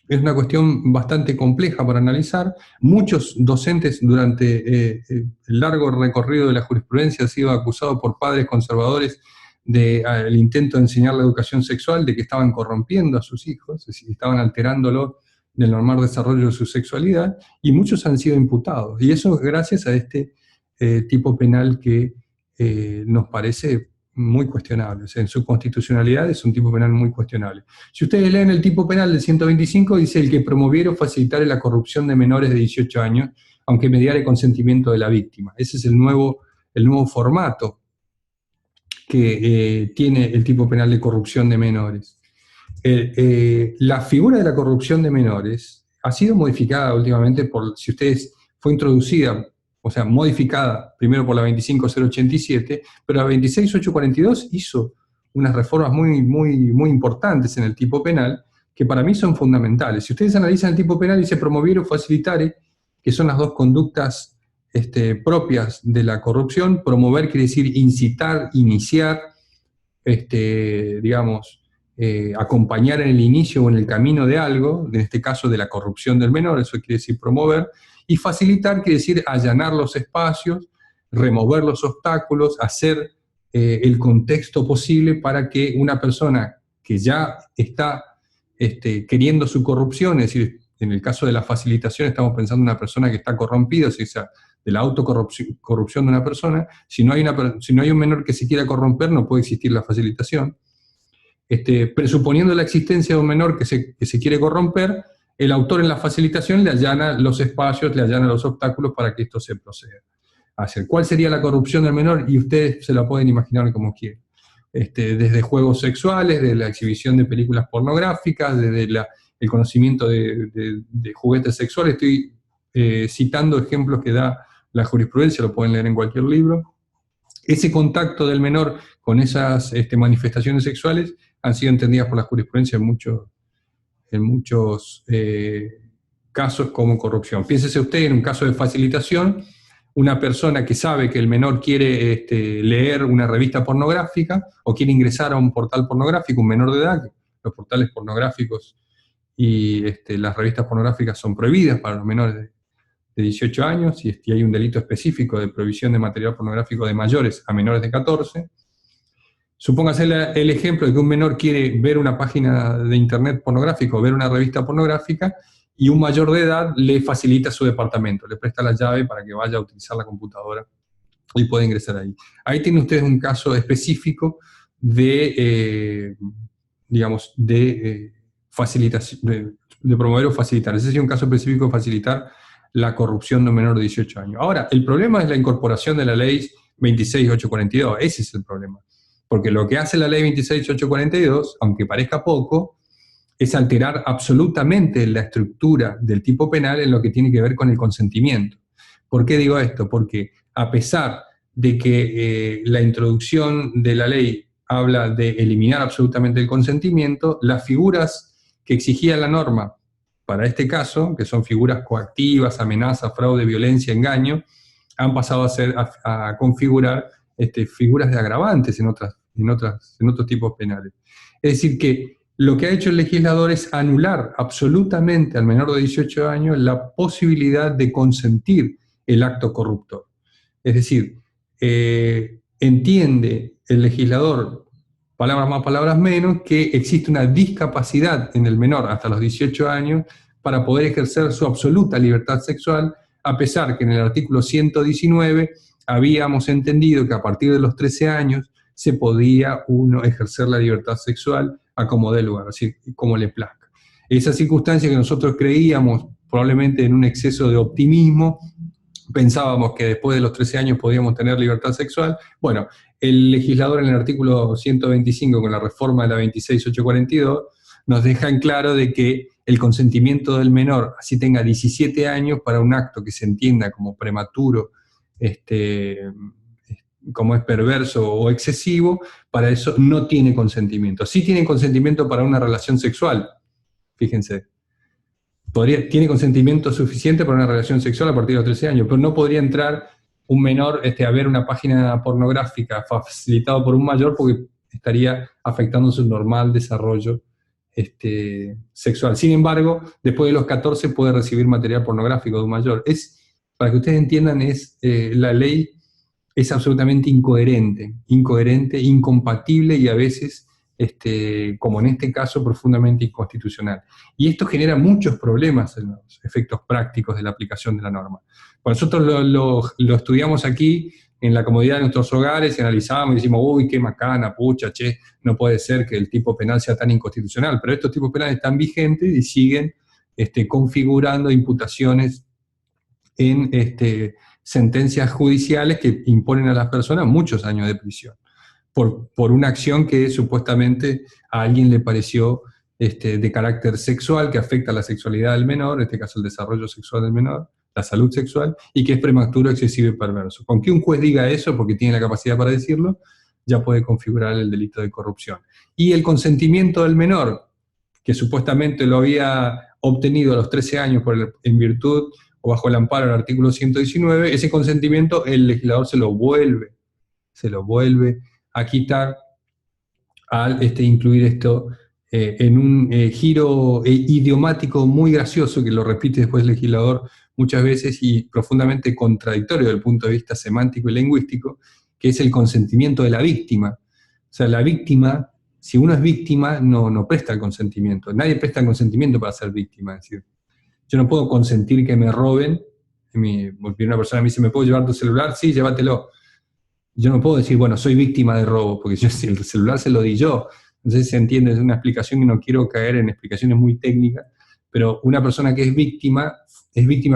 es una cuestión bastante compleja para analizar. Muchos docentes durante el largo recorrido de la jurisprudencia han sido acusados por padres conservadores del intento de enseñar la educación sexual, de que estaban corrompiendo a sus hijos, es decir, estaban alterándolo del normal desarrollo de su sexualidad, y muchos han sido imputados. Y eso es gracias a este tipo penal que nos parece muy cuestionable. O sea, en su constitucionalidad es un tipo penal muy cuestionable. Si ustedes leen el tipo penal del 125, dice el que promoviera o facilitare la corrupción de menores de 18 años, aunque mediare consentimiento de la víctima. Ese es el nuevo formato que tiene el tipo penal de corrupción de menores. La figura de la corrupción de menores ha sido modificada últimamente si ustedes, fue introducida, o sea, modificada primero por la 25087, pero la 26842 hizo unas reformas muy importantes en el tipo penal, que para mí son fundamentales. Si ustedes analizan el tipo penal, dice promover o facilitare, que son las dos conductas propias de la corrupción. Promover quiere decir incitar, iniciar, digamos, acompañar en el inicio o en el camino de algo, en este caso de la corrupción del menor, eso quiere decir promover. Y facilitar quiere decir allanar los espacios, remover los obstáculos, hacer el contexto posible para que una persona que ya está queriendo su corrupción, es decir, en el caso de la facilitación estamos pensando en una persona que está corrompida, o sea, de la autocorrupción de una persona. Si no hay un menor que se quiera corromper, no puede existir la facilitación. Presuponiendo la existencia de un menor que se quiere corromper, el autor en la facilitación le allana los espacios, le allana los obstáculos para que esto se proceda a hacer. ¿Cuál sería la corrupción del menor? Y ustedes se la pueden imaginar como quieran. Desde juegos sexuales, desde la exhibición de películas pornográficas, desde el conocimiento de juguetes sexuales. Estoy citando ejemplos que da la jurisprudencia, lo pueden leer en cualquier libro. Ese contacto del menor con esas manifestaciones sexuales han sido entendidas por la jurisprudencia en muchos casos como corrupción. Piénsese usted en un caso de facilitación, una persona que sabe que el menor quiere leer una revista pornográfica o quiere ingresar a un portal pornográfico, un menor de edad. Los portales pornográficos y las revistas pornográficas son prohibidas para los menores de 18 años, y hay un delito específico de prohibición de material pornográfico de mayores a menores de 14. Supóngase el ejemplo de que un menor quiere ver una página de internet pornográfico, ver una revista pornográfica, y un mayor de edad le facilita su departamento, le presta la llave para que vaya a utilizar la computadora y pueda ingresar ahí. Ahí tienen ustedes un caso específico de, digamos, de facilitación, de promover o facilitar. Ese sería un caso específico de facilitar la corrupción de un menor de 18 años. Ahora, el problema es la incorporación de la ley 26842, ese es el problema. Porque lo que hace la ley 26842, aunque parezca poco, es alterar absolutamente la estructura del tipo penal en lo que tiene que ver con el consentimiento. ¿Por qué digo esto? Porque a pesar de que la introducción de la ley habla de eliminar absolutamente el consentimiento, las figuras que exigía la norma para este caso, que son figuras coactivas, amenaza, fraude, violencia, engaño, han pasado a configurar figuras de agravantes en otros tipos penales. Es decir, que lo que ha hecho el legislador es anular absolutamente al menor de 18 años la posibilidad de consentir el acto corruptor. Es decir, entiende el legislador palabras más, palabras menos, que existe una discapacidad en el menor hasta los 18 años para poder ejercer su absoluta libertad sexual, a pesar que en el artículo 119 habíamos entendido que a partir de los 13 años se podía uno ejercer la libertad sexual a como dé lugar, así como le plazca. Esa circunstancia que nosotros creíamos, probablemente en un exceso de optimismo, pensábamos que después de los 13 años podíamos tener libertad sexual. Bueno, el legislador en el artículo 125, con la reforma de la 26842, nos deja en claro de que el consentimiento del menor, así tenga 17 años, para un acto que se entienda como prematuro, como es perverso o excesivo, para eso no tiene consentimiento. Sí tiene consentimiento para una relación sexual, fíjense. Tiene consentimiento suficiente para una relación sexual a partir de los 13 años, pero no podría entrar un menor a ver una página pornográfica facilitado por un mayor, porque estaría afectando su normal desarrollo sexual. Sin embargo, después de los 14 puede recibir material pornográfico de un mayor. Para que ustedes entiendan, la ley es absolutamente incoherente, incompatible y a veces, como en este caso, profundamente inconstitucional. Y esto genera muchos problemas en los efectos prácticos de la aplicación de la norma. Bueno, nosotros lo estudiamos aquí en la comodidad de nuestros hogares y analizamos y decimos, uy, qué macana, pucha, che, no puede ser que el tipo penal sea tan inconstitucional, pero estos tipos penales están vigentes y siguen configurando imputaciones en sentencias judiciales que imponen a las personas muchos años de prisión por una acción que supuestamente a alguien le pareció de carácter sexual, que afecta a la sexualidad del menor, en este caso el desarrollo sexual del menor, la salud sexual, y que es prematuro, excesivo y perverso. Con que un juez diga eso, porque tiene la capacidad para decirlo, ya puede configurar el delito de corrupción. Y el consentimiento del menor, que supuestamente lo había obtenido a los 13 años en virtud o bajo el amparo del artículo 119, ese consentimiento el legislador se lo vuelve a quitar al incluir esto en un giro idiomático muy gracioso, que lo repite después el legislador muchas veces y profundamente contradictorio desde el punto de vista semántico y lingüístico, que es el consentimiento de la víctima. O sea, la víctima, si uno es víctima, no presta el consentimiento. Nadie presta el consentimiento para ser víctima. Es decir, yo no puedo consentir que me roben. Porque una persona me dice, ¿me puedo llevar tu celular? Sí, llévatelo. Yo no puedo decir, bueno, soy víctima de robo, porque si el celular se lo di yo. Entonces se entiende, es una explicación y no quiero caer en explicaciones muy técnicas, pero una persona que es víctima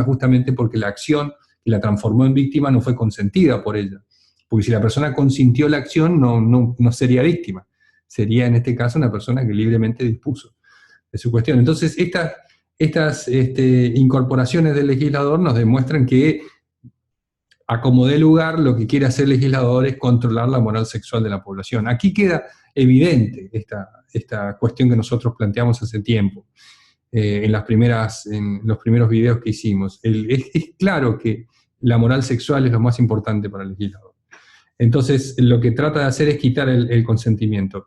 justamente porque la acción que la transformó en víctima no fue consentida por ella. Porque si la persona consintió la acción, no sería víctima. Sería en este caso una persona que libremente dispuso de su cuestión. Entonces estas incorporaciones del legislador nos demuestran que a como dé lugar, lo que quiere hacer el legislador es controlar la moral sexual de la población. Aquí queda evidente esta cuestión que nosotros planteamos hace tiempo, en los primeros videos que hicimos. Es claro que la moral sexual es lo más importante para el legislador. Entonces, lo que trata de hacer es quitar el consentimiento.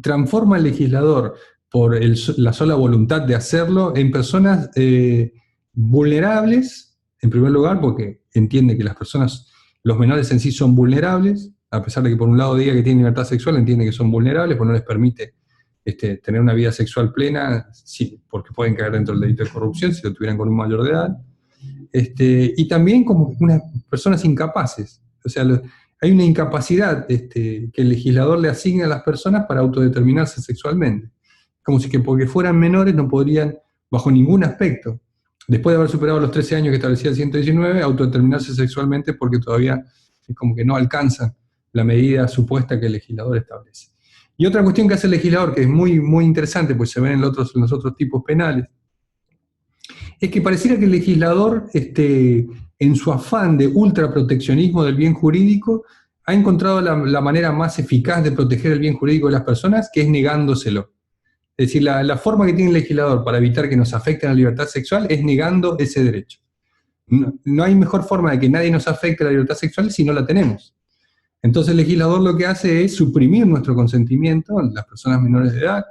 Transforma al legislador por la sola voluntad de hacerlo en personas vulnerables, en primer lugar, porque entiende que los menores en sí son vulnerables, a pesar de que por un lado diga que tienen libertad sexual, entiende que son vulnerables, porque no les permite tener una vida sexual plena, sí, porque pueden caer dentro del delito de corrupción si lo tuvieran con un mayor de edad, y también como unas personas incapaces. O sea, hay una incapacidad que el legislador le asigna a las personas para autodeterminarse sexualmente. Como si que porque fueran menores no podrían, bajo ningún aspecto, después de haber superado los 13 años que establecía el 119, autodeterminarse sexualmente, porque todavía es como que no alcanzan la medida supuesta que el legislador establece. Y otra cuestión que hace el legislador, que es muy, muy interesante, pues se ven en los otros tipos penales, es que pareciera que el legislador, en su afán de ultraproteccionismo del bien jurídico, ha encontrado la manera más eficaz de proteger el bien jurídico de las personas, que es negándoselo. Es decir, la forma que tiene el legislador para evitar que nos afecte la libertad sexual es negando ese derecho. No hay mejor forma de que nadie nos afecte la libertad sexual si no la tenemos. Entonces el legislador lo que hace es suprimir nuestro consentimiento, las personas menores de edad,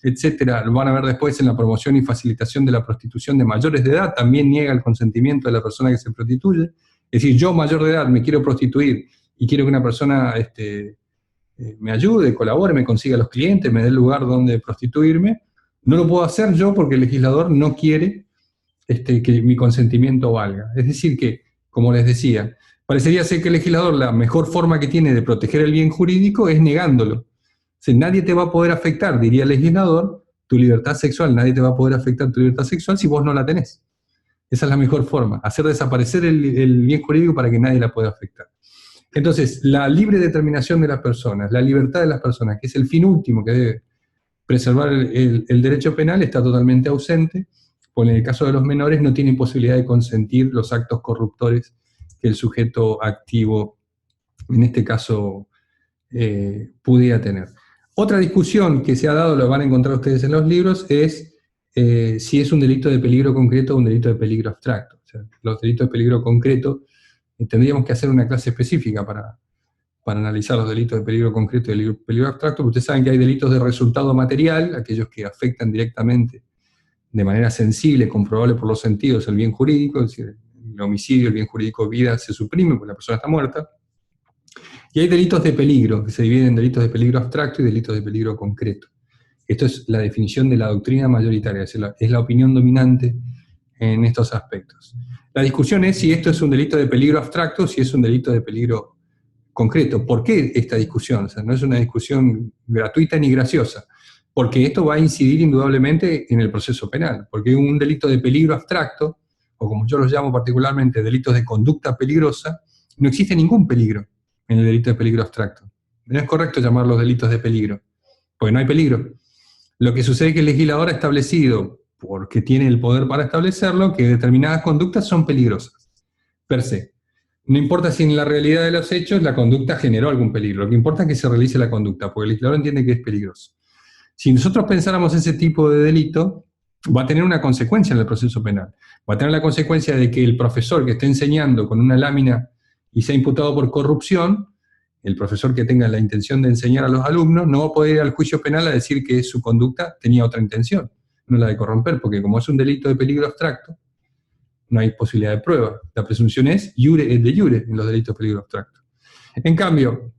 etcétera. Lo van a ver después en la promoción y facilitación de la prostitución de mayores de edad, también niega el consentimiento de la persona que se prostituye. Es decir, yo mayor de edad me quiero prostituir y quiero que una persona me ayude, colabore, me consiga los clientes, me dé el lugar donde prostituirme. No lo puedo hacer yo porque el legislador no quiere que mi consentimiento valga. Es decir que, como les decía, parecería ser que el legislador la mejor forma que tiene de proteger el bien jurídico es negándolo. O sea, nadie te va a poder afectar, diría el legislador, tu libertad sexual, nadie te va a poder afectar tu libertad sexual si vos no la tenés. Esa es la mejor forma, hacer desaparecer el bien jurídico para que nadie la pueda afectar. Entonces, la libre determinación de las personas, la libertad de las personas, que es el fin último que debe preservar el derecho penal, está totalmente ausente, porque en el caso de los menores no tienen posibilidad de consentir los actos corruptores que el sujeto activo, en este caso, pudiera tener. Otra discusión que se ha dado, lo van a encontrar ustedes en los libros, es si es un delito de peligro concreto o un delito de peligro abstracto. O sea, los delitos de peligro concreto, tendríamos que hacer una clase específica para analizar los delitos de peligro concreto y de peligro abstracto, porque ustedes saben que hay delitos de resultado material, aquellos que afectan directamente, de manera sensible, comprobable por los sentidos, el bien jurídico, es decir, el homicidio, el bien jurídico vida se suprime porque la persona está muerta. Y hay delitos de peligro, que se dividen en delitos de peligro abstracto y delitos de peligro concreto. Esto es la definición de la doctrina mayoritaria, es la opinión dominante en estos aspectos. La discusión es si esto es un delito de peligro abstracto o si es un delito de peligro concreto. ¿Por qué esta discusión? O sea, no es una discusión gratuita ni graciosa, porque esto va a incidir indudablemente en el proceso penal, porque un delito de peligro abstracto, o como yo los llamo particularmente, delitos de conducta peligrosa, no existe ningún peligro en el delito de peligro abstracto. No es correcto llamarlos delitos de peligro, porque no hay peligro. Lo que sucede es que el legislador ha establecido, porque tiene el poder para establecerlo, que determinadas conductas son peligrosas, per se. No importa si en la realidad de los hechos la conducta generó algún peligro, lo que importa es que se realice la conducta, porque el legislador entiende que es peligroso. Si nosotros pensáramos ese tipo de delito, va a tener una consecuencia en el proceso penal. Va a tener la consecuencia de que el profesor que esté enseñando con una lámina y sea imputado por corrupción, el profesor que tenga la intención de enseñar a los alumnos, no va a poder ir al juicio penal a decir que su conducta tenía otra intención, no la de corromper, porque como es un delito de peligro abstracto, no hay posibilidad de prueba. La presunción es de iure en los delitos de peligro abstracto. En cambio,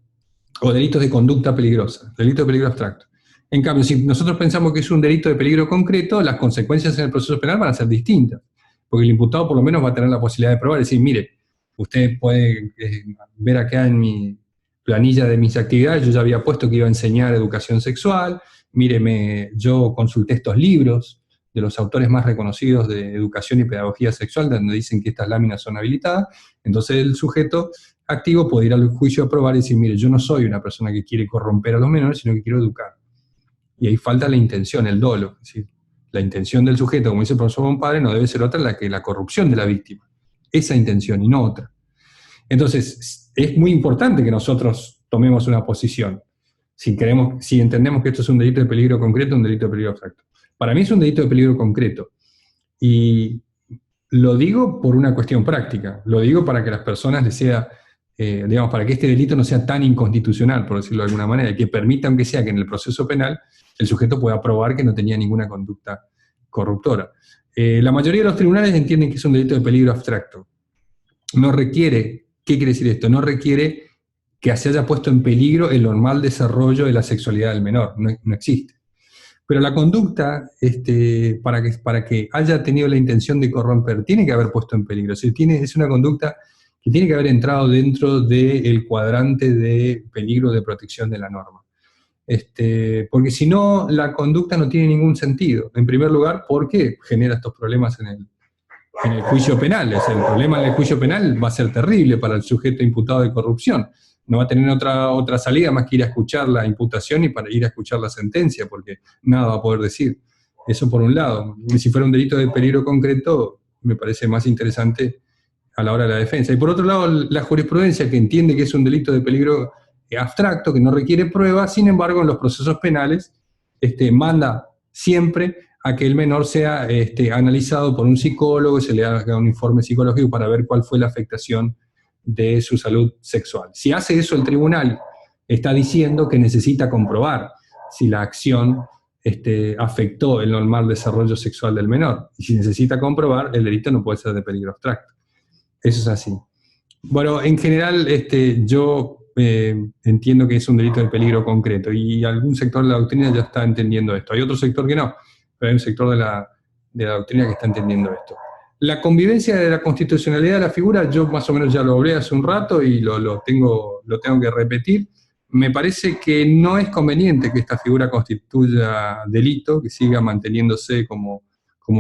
o delitos de conducta peligrosa, delito de peligro abstracto. En cambio, si nosotros pensamos que es un delito de peligro concreto, las consecuencias en el proceso penal van a ser distintas, porque el imputado por lo menos va a tener la posibilidad de probar, decir, mire, usted puede ver acá en mi planilla de mis actividades, yo ya había puesto que iba a enseñar educación sexual, míreme, yo consulté estos libros de los autores más reconocidos de educación y pedagogía sexual, donde dicen que estas láminas son habilitadas, entonces el sujeto activo puede ir al juicio a probar y decir, mire, yo no soy una persona que quiere corromper a los menores, sino que quiero educar. Y ahí falta la intención, el dolo. Es decir, la intención del sujeto, como dice el profesor Bonpadre, no debe ser otra que la corrupción de la víctima. Esa intención y no otra. Entonces, es muy importante que nosotros tomemos una posición, si entendemos que esto es un delito de peligro concreto o un delito de peligro abstracto. Para mí es un delito de peligro concreto. Y lo digo por una cuestión práctica, lo digo para que las personas les sea, digamos, para que este delito no sea tan inconstitucional, por decirlo de alguna manera, y que permita, aunque sea que en el proceso penal, el sujeto pueda probar que no tenía ninguna conducta corruptora. La mayoría de los tribunales entienden que es un delito de peligro abstracto. No requiere, ¿qué quiere decir esto? No requiere que se haya puesto en peligro el normal desarrollo de la sexualidad del menor, no existe. Pero la conducta, para que haya tenido la intención de corromper, tiene que haber puesto en peligro. O sea, es una conducta que tiene que haber entrado dentro del cuadrante de peligro de protección de la norma. Porque si no, la conducta no tiene ningún sentido. En primer lugar, porque genera estos problemas en el juicio penal. O sea, el problema en el juicio penal va a ser terrible para el sujeto imputado de corrupción. No va a tener otra salida más que ir a escuchar la imputación y para ir a escuchar la sentencia, porque nada va a poder decir. Eso por un lado. Y si fuera un delito de peligro concreto, me parece más interesante a la hora de la defensa. Y por otro lado, la jurisprudencia, que entiende que es un delito de peligro abstracto, que no requiere prueba, sin embargo, en los procesos penales, manda siempre a que el menor sea analizado por un psicólogo, se le haga un informe psicológico para ver cuál fue la afectación de su salud sexual. Si hace eso el tribunal, está diciendo que necesita comprobar si la acción afectó el normal desarrollo sexual del menor. Y si necesita comprobar, el delito no puede ser de peligro abstracto. Eso es así. Bueno, en general, yo entiendo que es un delito de peligro concreto, y algún sector de la doctrina ya está entendiendo esto. Hay otro sector que no, pero hay un sector de la doctrina que está entendiendo esto. La convivencia de la constitucionalidad de la figura, yo más o menos ya lo hablé hace un rato y lo tengo que repetir. Me parece que no es conveniente que esta figura constituya delito, que siga manteniéndose como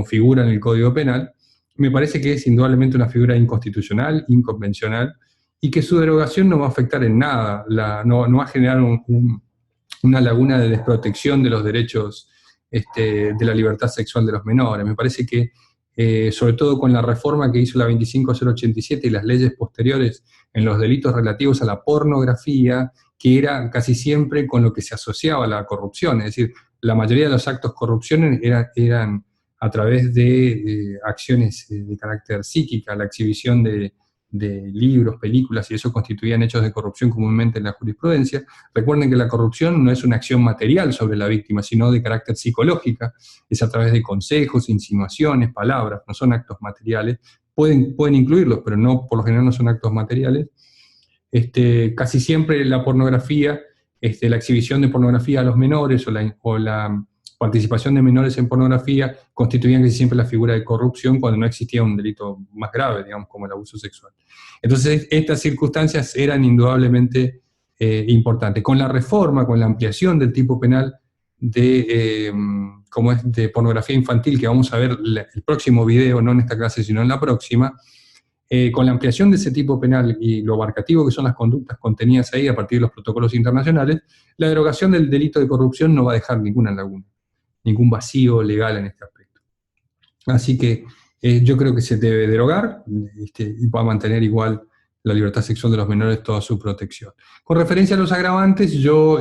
figura en el Código Penal. Me parece que es indudablemente una figura inconstitucional, inconvencional, y que su derogación no va a afectar en nada, no va a generar una laguna de desprotección de los derechos de la libertad sexual de los menores. Me parece que, sobre todo con la reforma que hizo la 25087 y las leyes posteriores en los delitos relativos a la pornografía, que era casi siempre con lo que se asociaba a la corrupción, es decir, la mayoría de los actos de corrupción eran a través de acciones de carácter psíquica, la exhibición de libros, películas, y eso constituían hechos de corrupción comúnmente en la jurisprudencia. Recuerden que la corrupción no es una acción material sobre la víctima, sino de carácter psicológica, es a través de consejos, insinuaciones, palabras, no son actos materiales, pueden incluirlos, pero no, por lo general no son actos materiales. Casi siempre la pornografía, la exhibición de pornografía a los menores o la participación de menores en pornografía constituían casi siempre la figura de corrupción cuando no existía un delito más grave, digamos, como el abuso sexual. Entonces, estas circunstancias eran indudablemente importantes. Con la reforma, con la ampliación del tipo penal de pornografía infantil, que vamos a ver el próximo video, no en esta clase, sino en la próxima, con la ampliación de ese tipo penal y lo abarcativo que son las conductas contenidas ahí a partir de los protocolos internacionales, la derogación del delito de corrupción no va a dejar ninguna laguna, ningún vacío legal en este aspecto. Así que yo creo que se debe derogar y va a mantener igual la libertad sexual de los menores, toda su protección. Con referencia a los agravantes, lo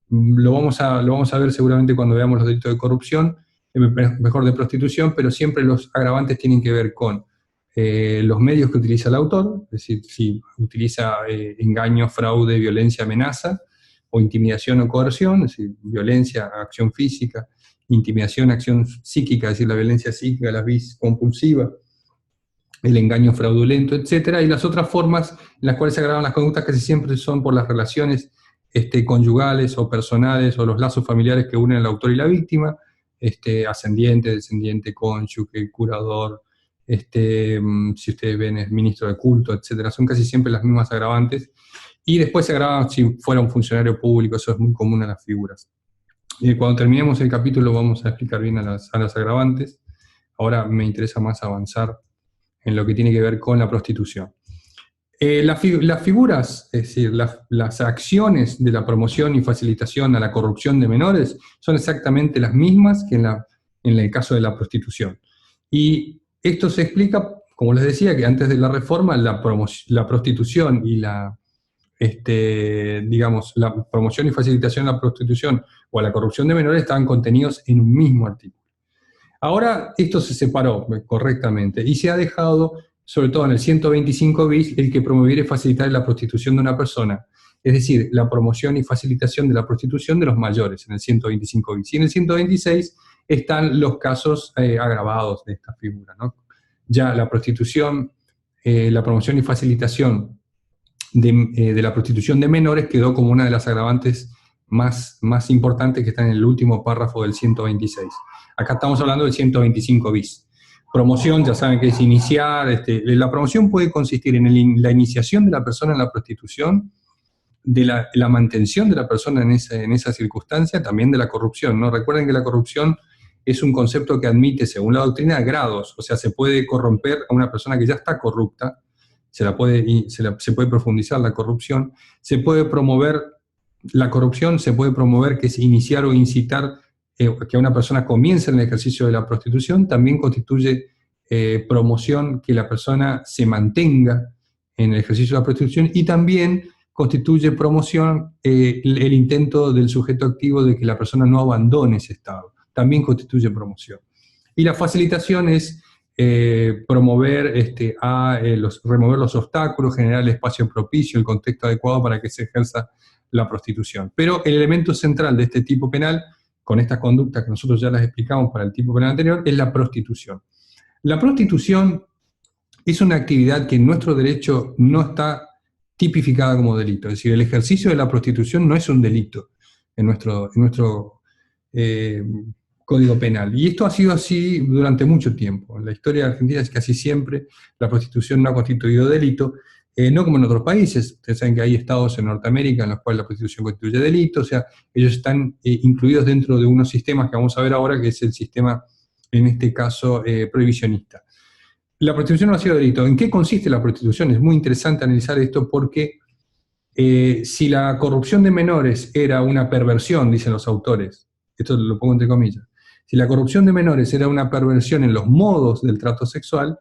vamos a ver seguramente cuando veamos los delitos de corrupción, mejor de prostitución, pero siempre los agravantes tienen que ver con los medios que utiliza el autor, es decir, si utiliza engaño, fraude, violencia, amenaza, o intimidación o coerción, es decir, violencia, acción física, intimidación, acción psíquica, es decir, la violencia psíquica, la vis compulsiva, el engaño fraudulento, etc. Y las otras formas en las cuales se agravan las conductas casi siempre son por las relaciones conyugales o personales o los lazos familiares que unen al autor y la víctima, ascendiente, descendiente, cónyuge, curador, si ustedes ven, es ministro de culto, etc. Son casi siempre las mismas agravantes. Y después se agrava si fuera un funcionario público, eso es muy común en las figuras. Cuando terminemos el capítulo vamos a explicar bien a las agravantes. Ahora me interesa más avanzar en lo que tiene que ver con la prostitución. Las figuras, es decir, las acciones de la promoción y facilitación a la corrupción de menores son exactamente las mismas que en el caso de la prostitución. Y esto se explica, como les decía, que antes de la reforma la prostitución y la promoción y facilitación a la prostitución o a la corrupción de menores estaban contenidos en un mismo artículo. Ahora esto se separó correctamente y se ha dejado, sobre todo en el 125 bis, el que promoviera y facilitar la prostitución de una persona, es decir, la promoción y facilitación de la prostitución de los mayores, en el 125 bis. Y en el 126 están los casos agravados de esta figura, ¿no? Ya la prostitución, la promoción y facilitación de la prostitución de menores quedó como una de las agravantes más importantes que está en el último párrafo del 126. Acá estamos hablando del 125 bis. Promoción, ya saben que es iniciar, la promoción puede consistir en la iniciación de la persona en la prostitución, de la mantención de la persona en esa circunstancia, también de la corrupción, ¿no? Recuerden que la corrupción es un concepto que admite, según la doctrina, grados, o sea, se puede corromper a una persona que ya está corrupta, se puede profundizar la corrupción, se puede promover la corrupción, se puede promover que es iniciar o incitar que una persona comience en el ejercicio de la prostitución, también constituye promoción que la persona se mantenga en el ejercicio de la prostitución, y también constituye promoción el intento del sujeto activo de que la persona no abandone ese estado, también constituye promoción. Y la facilitación es promover, remover los obstáculos, generar el espacio propicio, el contexto adecuado para que se ejerza la prostitución. Pero el elemento central de este tipo penal, con estas conductas que nosotros ya las explicamos para el tipo penal anterior, es la prostitución. La prostitución es una actividad que en nuestro derecho no está tipificada como delito. Es decir, el ejercicio de la prostitución no es un delito en nuestro Código Penal. Y esto ha sido así durante mucho tiempo. En la historia de Argentina es casi siempre la prostitución no ha constituido delito, no como en otros países. Ustedes saben que hay estados en Norteamérica en los cuales la prostitución constituye delito, o sea, ellos están incluidos dentro de unos sistemas que vamos a ver ahora, que es el sistema, en este caso, prohibicionista. La prostitución no ha sido delito. ¿En qué consiste la prostitución? Es muy interesante analizar esto porque si la corrupción de menores era una perversión, dicen los autores, esto lo pongo entre comillas, si la corrupción de menores era una perversión en los modos del trato sexual,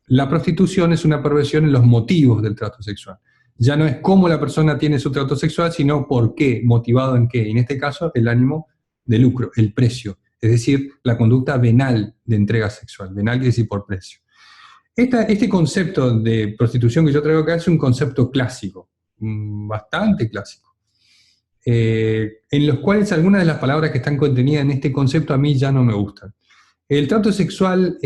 la prostitución es una perversión en los motivos del trato sexual. Ya no es cómo la persona tiene su trato sexual, sino por qué, motivado en qué. En este caso, el ánimo de lucro, el precio, es decir, la conducta venal de entrega sexual. Venal quiere decir por precio. Este concepto de prostitución que yo traigo acá es un concepto clásico, bastante clásico, en los cuales algunas de las palabras que están contenidas en este concepto a mí ya no me gustan. El trato sexual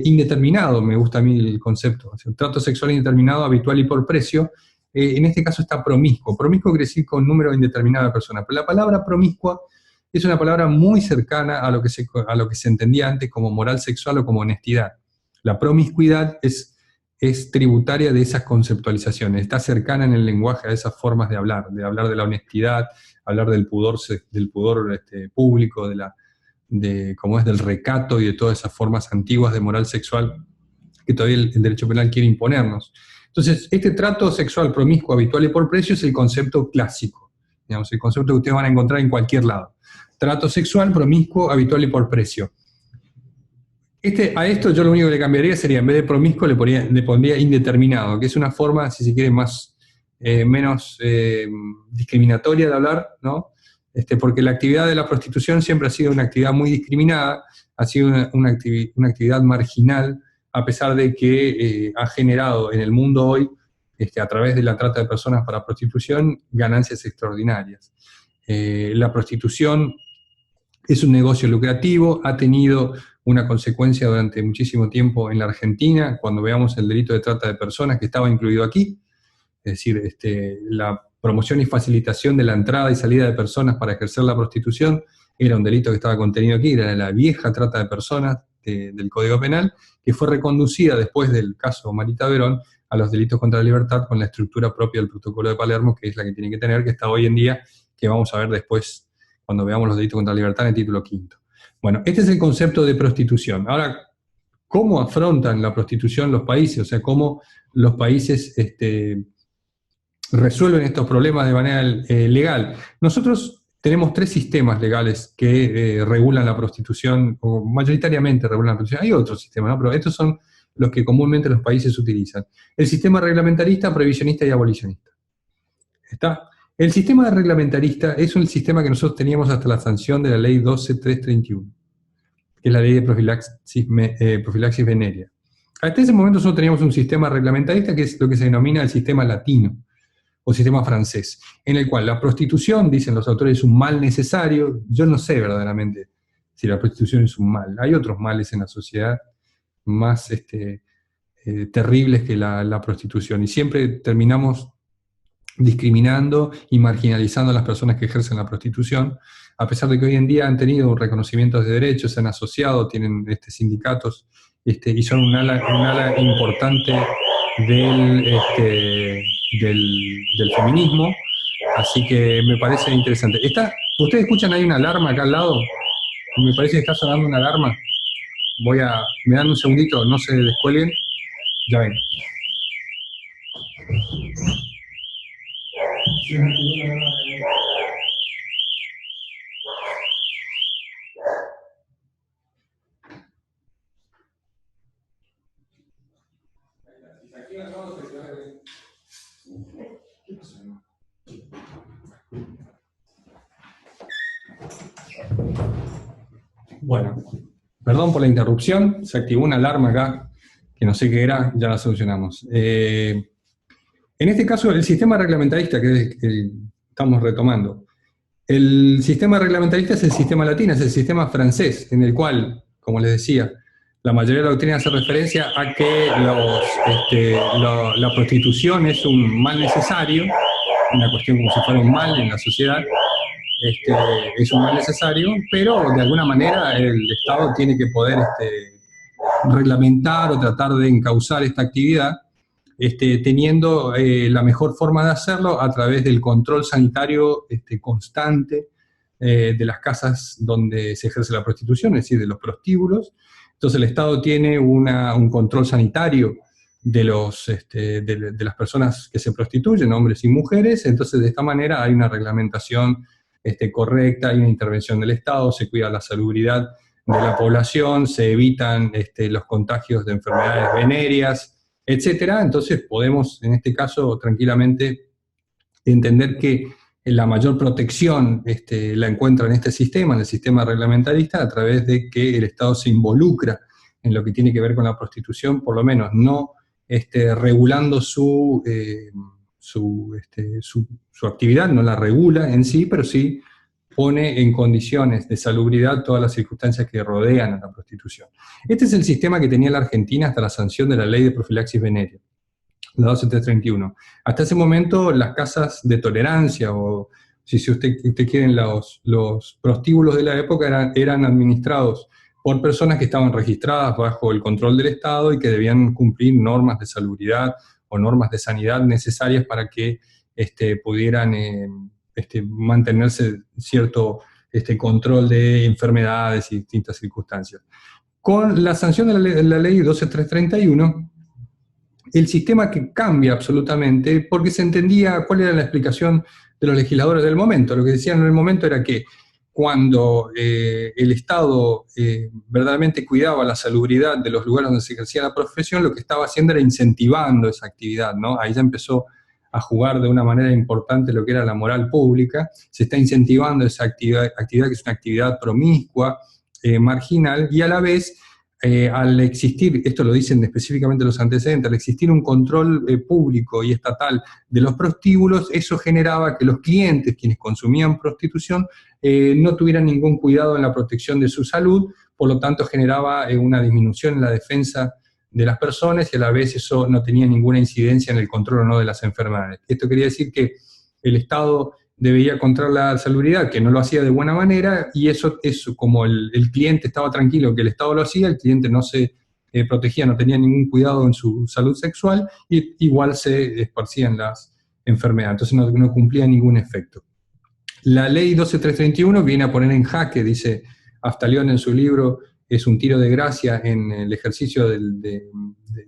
indeterminado, me gusta a mí el concepto, o sea, el trato sexual indeterminado, habitual y por precio, en este caso está promiscuo. Promiscuo quiere decir con número indeterminado de personas, pero la palabra promiscua es una palabra muy cercana a lo que se entendía antes como moral sexual o como honestidad. La promiscuidad es tributaria de esas conceptualizaciones, está cercana en el lenguaje a esas formas de hablar de la honestidad, hablar del pudor público, como es del recato y de todas esas formas antiguas de moral sexual que todavía el derecho penal quiere imponernos. Entonces, este trato sexual promiscuo, habitual y por precio es el concepto clásico, digamos, el concepto que ustedes van a encontrar en cualquier lado. Trato sexual promiscuo, habitual y por precio. A esto yo lo único que le cambiaría sería, en vez de promiscuo, le pondría indeterminado, que es una forma, si se quiere, menos discriminatoria de hablar, ¿no? Porque la actividad de la prostitución siempre ha sido una actividad muy discriminada, ha sido una actividad marginal, a pesar de que ha generado en el mundo hoy, a través de la trata de personas para prostitución, ganancias extraordinarias. La prostitución es un negocio lucrativo, ha tenido una consecuencia durante muchísimo tiempo en la Argentina, cuando veamos el delito de trata de personas que estaba incluido aquí, es decir, la promoción y facilitación de la entrada y salida de personas para ejercer la prostitución era un delito que estaba contenido aquí, era la vieja trata de personas del Código Penal, que fue reconducida después del caso Marita Verón a los delitos contra la libertad con la estructura propia del Protocolo de Palermo, que es la que tiene que tener, que está hoy en día, que vamos a ver después cuando veamos los delitos contra la libertad en el título quinto. Bueno, este es el concepto de prostitución. Ahora, ¿cómo afrontan la prostitución los países? O sea, ¿cómo los países resuelven estos problemas de manera legal? Nosotros tenemos 3 sistemas legales que regulan la prostitución, o mayoritariamente regulan la prostitución. Hay otros sistemas, ¿no? Pero estos son los que comúnmente los países utilizan. El sistema reglamentarista, prohibicionista y abolicionista. ¿Está? El sistema reglamentarista es un sistema que nosotros teníamos hasta la sanción de la ley 12331, que es la ley de profilaxis venérea. Hasta ese momento nosotros teníamos un sistema reglamentarista que es lo que se denomina el sistema latino, o sistema francés, en el cual la prostitución, dicen los autores, es un mal necesario. Yo no sé verdaderamente si la prostitución es un mal. Hay otros males en la sociedad más terribles que la prostitución, y siempre terminamos discriminando y marginalizando a las personas que ejercen la prostitución, a pesar de que hoy en día han tenido un reconocimiento de derechos, se han asociado, tienen sindicatos, y son un ala importante del feminismo, así que me parece interesante. ¿Ustedes escuchan ahí una alarma acá al lado? Me parece que está sonando una alarma. Me dan un segundito, no se descuelguen, ya ven. Bueno, perdón por la interrupción, se activó una alarma acá, que no sé qué era, ya la solucionamos. En este caso, el sistema reglamentarista que estamos retomando, el sistema reglamentarista es el sistema latino, es el sistema francés, en el cual, como les decía, la mayoría de la doctrina hace referencia a que la prostitución es un mal necesario, una cuestión como si fuera un mal en la sociedad, es un mal necesario, pero de alguna manera el Estado tiene que poder reglamentar o tratar de encauzar esta actividad, teniendo la mejor forma de hacerlo a través del control sanitario constante de las casas donde se ejerce la prostitución, es decir, de los prostíbulos. Entonces el Estado tiene un control sanitario de las personas que se prostituyen, hombres y mujeres. Entonces de esta manera hay una reglamentación correcta, hay una intervención del Estado, se cuida la salubridad de la población, se evitan los contagios de enfermedades venéreas, etcétera. Entonces podemos, en este caso, tranquilamente entender que la mayor protección la encuentra en este sistema, en el sistema reglamentarista, a través de que el Estado se involucra en lo que tiene que ver con la prostitución, por lo menos no regulando su actividad, no la regula en sí, pero sí pone en condiciones de salubridad todas las circunstancias que rodean a la prostitución. Este es el sistema que tenía la Argentina hasta la sanción de la ley de profilaxis venérea, la 12331. Hasta ese momento las casas de tolerancia, o si usted quieren, los prostíbulos de la época eran administrados por personas que estaban registradas bajo el control del Estado y que debían cumplir normas de salubridad o normas de sanidad necesarias para que pudieran mantenerse cierto control de enfermedades y distintas circunstancias. Con la sanción de la ley 12331, el sistema que cambia absolutamente, porque se entendía cuál era la explicación de los legisladores del momento. Lo que decían en el momento era que cuando el Estado verdaderamente cuidaba la salubridad de los lugares donde se ejercía la profesión, lo que estaba haciendo era incentivando esa actividad, ¿no? Ahí ya empezó a jugar de una manera importante lo que era la moral pública, se está incentivando esa actividad que es una actividad promiscua, marginal, y a la vez, al existir, esto lo dicen específicamente los antecedentes, al existir un control público y estatal de los prostíbulos, eso generaba que los clientes, quienes consumían prostitución, no tuvieran ningún cuidado en la protección de su salud, por lo tanto generaba una disminución en la defensa de las personas y a la vez eso no tenía ninguna incidencia en el control o no de las enfermedades. Esto quería decir que el Estado debía controlar la salubridad, que no lo hacía de buena manera, y eso como el cliente estaba tranquilo que el Estado lo hacía, el cliente no se protegía, no tenía ningún cuidado en su salud sexual, y igual se esparcían las enfermedades, entonces no cumplía ningún efecto. La ley 12331 viene a poner en jaque, dice Aftalión en su libro, es un tiro de gracia en el ejercicio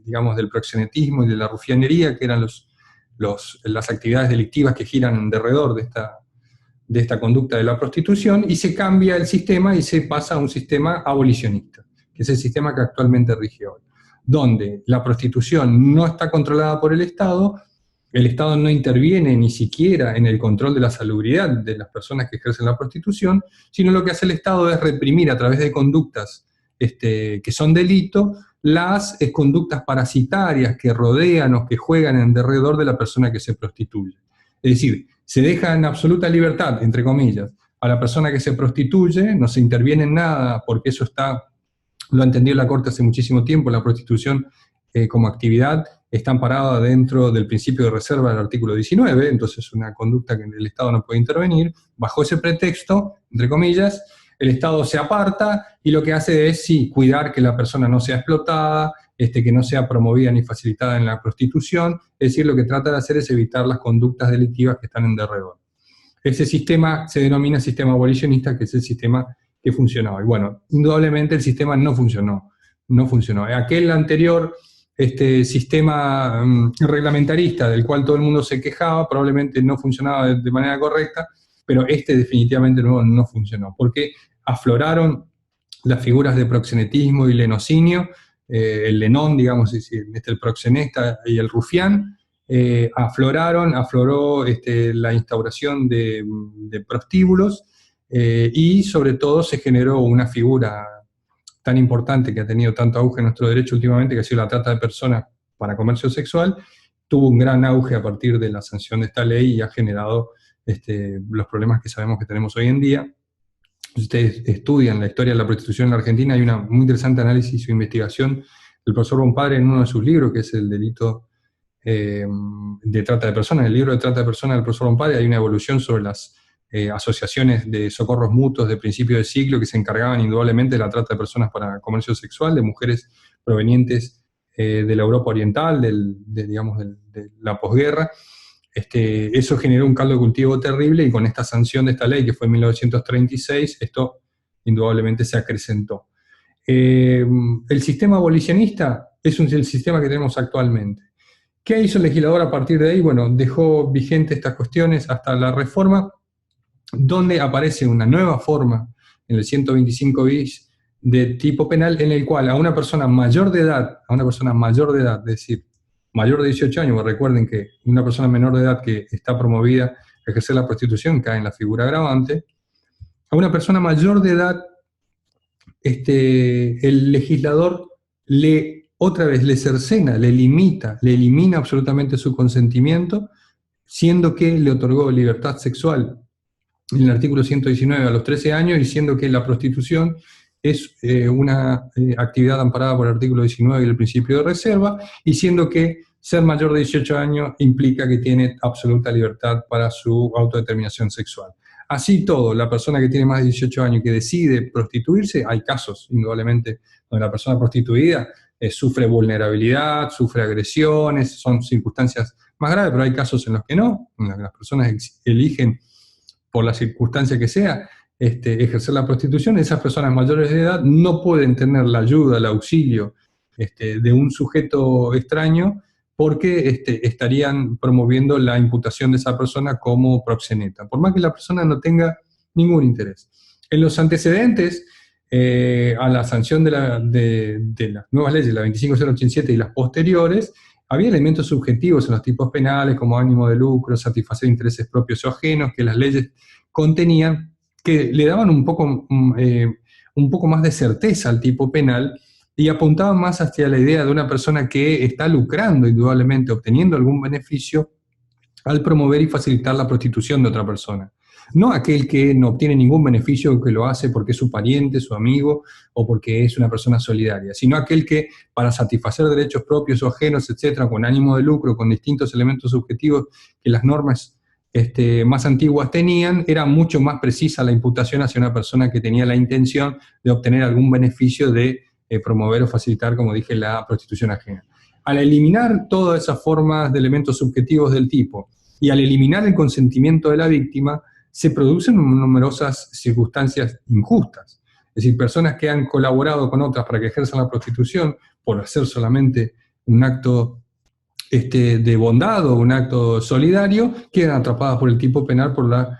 digamos, del proxenetismo y de la rufianería, que eran las actividades delictivas que giran alrededor de esta conducta de la prostitución, y se cambia el sistema y se pasa a un sistema abolicionista, que es el sistema que actualmente rige hoy, donde la prostitución no está controlada por el Estado no interviene ni siquiera en el control de la salubridad de las personas que ejercen la prostitución, sino lo que hace el Estado es reprimir a través de conductas que son delito, las conductas parasitarias que rodean o que juegan en derredor de la persona que se prostituye. Es decir, se deja en absoluta libertad, entre comillas, a la persona que se prostituye, no se interviene en nada, porque eso lo ha entendido la Corte hace muchísimo tiempo, la prostitución como actividad está amparada dentro del principio de reserva del artículo 19, entonces es una conducta que el Estado no puede intervenir. Bajo ese pretexto, entre comillas, el Estado se aparta y lo que hace es, sí, cuidar que la persona no sea explotada, que no sea promovida ni facilitada en la prostitución, es decir, lo que trata de hacer es evitar las conductas delictivas que están en derredor. Ese sistema se denomina sistema abolicionista, que es el sistema que funcionaba. Y bueno, indudablemente el sistema no funcionó. Aquel anterior sistema reglamentarista del cual todo el mundo se quejaba, probablemente no funcionaba de manera correcta, pero definitivamente no funcionó, porque afloraron las figuras de proxenetismo y lenocinio, el lenón, digamos, el proxeneta y el rufián, afloró la instauración de prostíbulos, y sobre todo se generó una figura tan importante que ha tenido tanto auge en nuestro derecho últimamente, que ha sido la trata de personas para comercio sexual, tuvo un gran auge a partir de la sanción de esta ley y ha generado los problemas que sabemos que tenemos hoy en día. Si ustedes estudian la historia de la prostitución en la Argentina, hay una muy interesante análisis o investigación del profesor Bompadre en uno de sus libros, que es el delito de trata de personas. En el libro de trata de personas del profesor Bompadre hay una evolución sobre las asociaciones de socorros mutuos de principio de siglo que se encargaban indudablemente de la trata de personas para comercio sexual, de mujeres provenientes de la Europa Oriental, digamos, de la posguerra. Eso generó un caldo de cultivo terrible, y con esta sanción de esta ley, que fue en 1936, esto indudablemente se acrecentó. El sistema abolicionista es el sistema que tenemos actualmente. ¿Qué hizo el legislador a partir de ahí? Bueno, dejó vigente estas cuestiones hasta la reforma, donde aparece una nueva forma, en el 125 bis, de tipo penal, en el cual a una persona mayor de edad, es decir, mayor de 18 años, porque recuerden que una persona menor de edad que está promovida a ejercer la prostitución cae en la figura agravante, a una persona mayor de edad, el legislador otra vez le cercena, le limita, le elimina absolutamente su consentimiento, siendo que le otorgó libertad sexual en el artículo 119 a los 13 años, diciendo que la prostitución es una actividad amparada por el artículo 19 y el principio de reserva, y siendo que ser mayor de 18 años implica que tiene absoluta libertad para su autodeterminación sexual. Así todo, la persona que tiene más de 18 años y que decide prostituirse, hay casos, indudablemente, donde la persona prostituida sufre vulnerabilidad, sufre agresiones, son circunstancias más graves, pero hay casos en los que no, en los que las personas eligen, por la circunstancia que sea, ejercer la prostitución. Esas personas mayores de edad no pueden tener la ayuda, el auxilio de un sujeto extraño, porque estarían promoviendo la imputación de esa persona como proxeneta, por más que la persona no tenga ningún interés. En los antecedentes a la sanción de las nuevas leyes, la 25087 y las posteriores, había elementos subjetivos en los tipos penales, como ánimo de lucro, satisfacer intereses propios o ajenos, que las leyes contenían, que le daban un poco más de certeza al tipo penal, y apuntaban más hacia la idea de una persona que está lucrando, indudablemente, obteniendo algún beneficio al promover y facilitar la prostitución de otra persona. No aquel que no obtiene ningún beneficio, que lo hace porque es su pariente, su amigo, o porque es una persona solidaria, sino aquel que, para satisfacer derechos propios o ajenos, etcétera, con ánimo de lucro, con distintos elementos subjetivos que las normas más antiguas tenían, era mucho más precisa la imputación hacia una persona que tenía la intención de obtener algún beneficio de promover o facilitar, como dije, la prostitución ajena. Al eliminar todas esas formas de elementos subjetivos del tipo, y al eliminar el consentimiento de la víctima, se producen numerosas circunstancias injustas. Es decir, personas que han colaborado con otras para que ejerzan la prostitución por hacer solamente un acto de bondad o un acto solidario, quedan atrapadas por el tipo penal, por la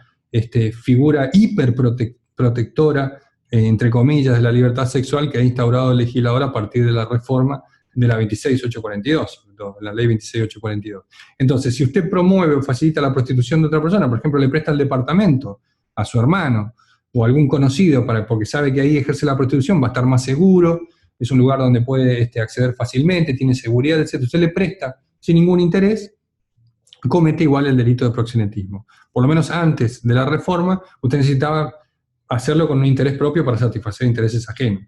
figura hiperprotectora, entre comillas, de la libertad sexual que ha instaurado el legislador a partir de la reforma de la 26842, la ley 26842. Entonces, si usted promueve o facilita la prostitución de otra persona, por ejemplo, le presta el departamento a su hermano o a algún conocido porque sabe que ahí ejerce la prostitución, va a estar más seguro, es un lugar donde puede acceder fácilmente, tiene seguridad, etc. Usted le presta sin ningún interés, comete igual el delito de proxenetismo. Por lo menos antes de la reforma, usted necesitaba hacerlo con un interés propio para satisfacer intereses ajenos.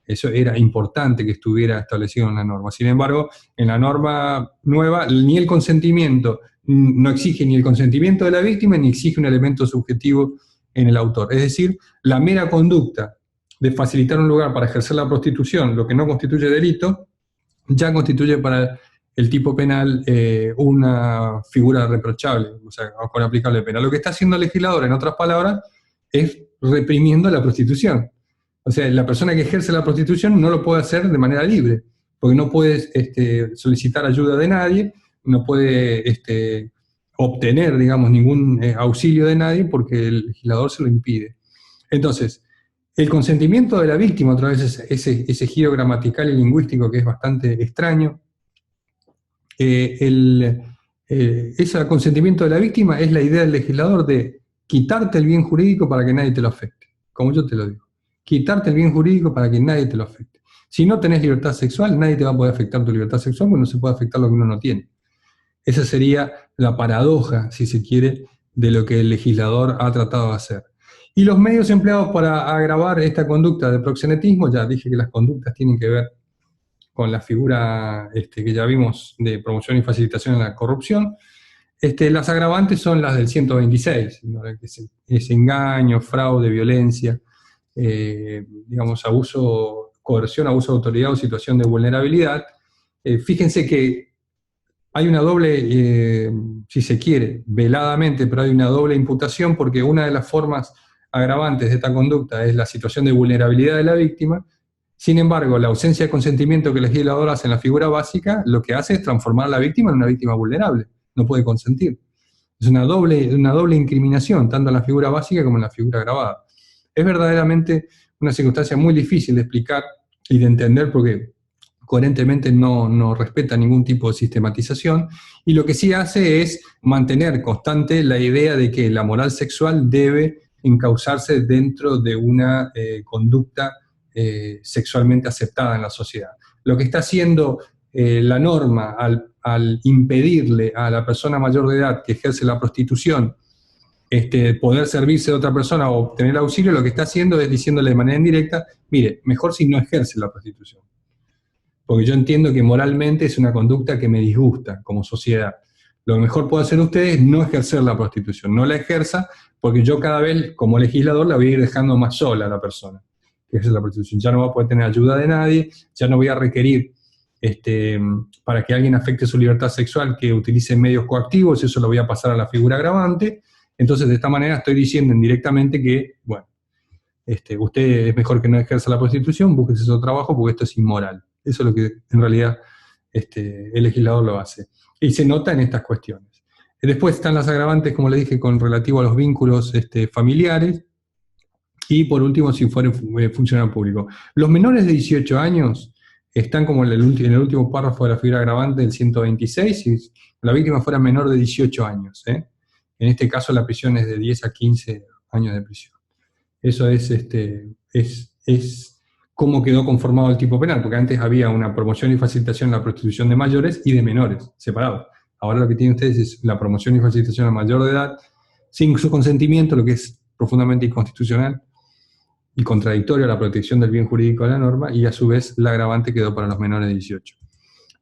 Eso era importante que estuviera establecido en la norma. Sin embargo, en la norma nueva, ni el consentimiento, no exige ni el consentimiento de la víctima, ni exige un elemento subjetivo en el autor. Es decir, la mera conducta de facilitar un lugar para ejercer la prostitución, lo que no constituye delito, ya constituye para el tipo penal una figura reprochable, o sea, con aplicable pena. Lo que está haciendo el legislador, en otras palabras, es reprimiendo la prostitución. O sea, la persona que ejerce la prostitución no lo puede hacer de manera libre, porque no puede solicitar ayuda de nadie, no puede obtener, digamos, ningún auxilio de nadie, porque el legislador se lo impide. Entonces, el consentimiento de la víctima, otra vez ese giro gramatical y lingüístico que es bastante extraño, ese consentimiento de la víctima es la idea del legislador de quitarte el bien jurídico para que nadie te lo afecte, como yo te lo digo. Quitarte el bien jurídico para que nadie te lo afecte. Si no tenés libertad sexual, nadie te va a poder afectar tu libertad sexual, porque no se puede afectar lo que uno no tiene. Esa sería la paradoja, si se quiere, de lo que el legislador ha tratado de hacer. Y los medios empleados para agravar esta conducta de proxenetismo, ya dije que las conductas tienen que ver con la figura que ya vimos de promoción y facilitación de la corrupción. Las agravantes son las del 126, ¿no? Ese engaño, fraude, violencia, digamos, abuso, coerción, abuso de autoridad o situación de vulnerabilidad. Fíjense que hay una doble, si se quiere, veladamente, pero hay una doble imputación porque una de las formas agravantes de esta conducta es la situación de vulnerabilidad de la víctima. Sin embargo, la ausencia de consentimiento que el legislador hace en la figura básica, lo que hace es transformar a la víctima en una víctima vulnerable. No puede consentir. Es una doble incriminación, tanto en la figura básica como en la figura agravada. Es verdaderamente una circunstancia muy difícil de explicar y de entender porque coherentemente no respeta ningún tipo de sistematización, y lo que sí hace es mantener constante la idea de que la moral sexual debe encauzarse dentro de una conducta sexualmente aceptada en la sociedad. Lo que está haciendo la norma al impedirle a la persona mayor de edad que ejerce la prostitución poder servirse de otra persona o obtener auxilio, lo que está haciendo es diciéndole de manera indirecta, mire, mejor si no ejerce la prostitución. Porque yo entiendo que moralmente es una conducta que me disgusta como sociedad. Lo que mejor puede hacer usted es no ejercer la prostitución, no la ejerza, porque yo cada vez, como legislador, la voy a ir dejando más sola a la persona que ejerce la prostitución. Ya no va a poder tener ayuda de nadie, ya no voy a requerir para que alguien afecte su libertad sexual que utilice medios coactivos, eso lo voy a pasar a la figura agravante. Entonces, de esta manera estoy diciendo indirectamente que, bueno, usted es mejor que no ejerza la prostitución, búsquese otro trabajo porque esto es inmoral. Eso es lo que en realidad el legislador lo hace. Y se nota en estas cuestiones. Después están las agravantes, como le dije, con relativo a los vínculos familiares. Y por último, si fuera funcionario público. Los menores de 18 años están como en el último párrafo de la figura agravante del 126, si la víctima fuera menor de 18 años. En este caso la prisión es de 10 a 15 años de prisión. Eso es cómo quedó conformado el tipo penal, porque antes había una promoción y facilitación en la prostitución de mayores y de menores, separados. Ahora lo que tienen ustedes es la promoción y facilitación a mayor de edad, sin su consentimiento, lo que es profundamente inconstitucional y contradictorio a la protección del bien jurídico de la norma, y a su vez la agravante quedó para los menores de 18.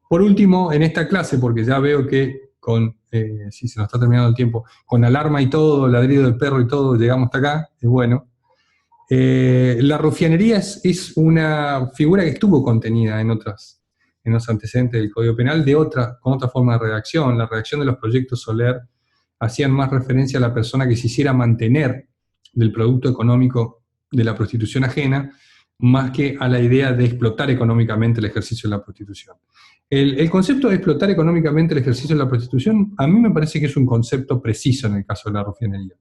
Por último, en esta clase, porque ya veo que si se nos está terminando el tiempo, con alarma y todo, ladrido del perro y todo, llegamos hasta acá, es bueno. La rufianería es una figura que estuvo contenida en los antecedentes del Código Penal con otra forma de redacción. La redacción de los proyectos Soler hacían más referencia a la persona que se hiciera mantener del producto económico de la prostitución ajena, más que a la idea de explotar económicamente el ejercicio de la prostitución. El concepto de explotar económicamente el ejercicio de la prostitución, a mí me parece que es un concepto preciso en el caso de la rufianería.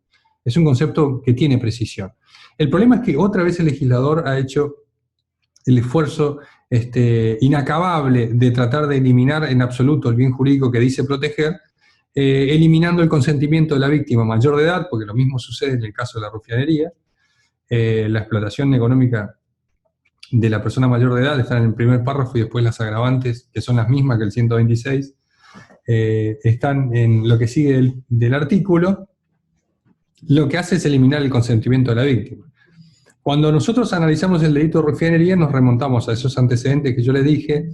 Es un concepto que tiene precisión. El problema es que otra vez el legislador ha hecho el esfuerzo inacabable de tratar de eliminar en absoluto el bien jurídico que dice proteger, eliminando el consentimiento de la víctima mayor de edad, porque lo mismo sucede en el caso de la rufianería. La explotación económica de la persona mayor de edad están en el primer párrafo y después las agravantes, que son las mismas que el 126, están en lo que sigue del artículo. Lo que hace es eliminar el consentimiento de la víctima. Cuando nosotros analizamos el delito de rufianería, nos remontamos a esos antecedentes que yo les dije,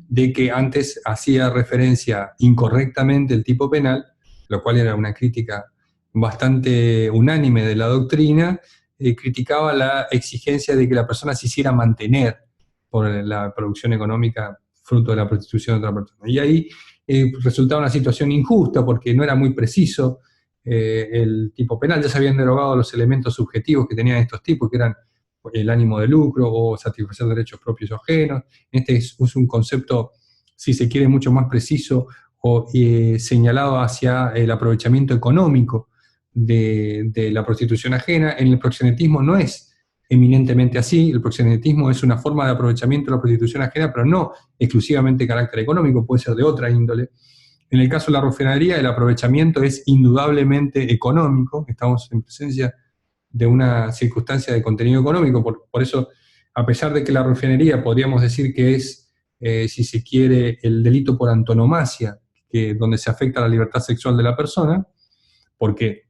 de que antes hacía referencia incorrectamente el tipo penal, lo cual era una crítica bastante unánime de la doctrina, criticaba la exigencia de que la persona se hiciera mantener por la producción económica fruto de la prostitución de otra persona. Y ahí resultaba una situación injusta porque no era muy preciso el tipo penal. Ya se habían derogado los elementos subjetivos que tenían estos tipos, que eran el ánimo de lucro o satisfacer derechos propios o ajenos. Este es un concepto, si se quiere, mucho más preciso o señalado hacia el aprovechamiento económico de la prostitución ajena. En el proxenetismo no es eminentemente así. El proxenetismo es una forma de aprovechamiento de la prostitución ajena, pero no exclusivamente de carácter económico, puede ser de otra índole. En el caso de la rufianería, el aprovechamiento es indudablemente económico. Estamos en presencia de una circunstancia de contenido económico, por eso, a pesar de que la rufianería podríamos decir que es, si se quiere, el delito por antonomasia, donde se afecta la libertad sexual de la persona, porque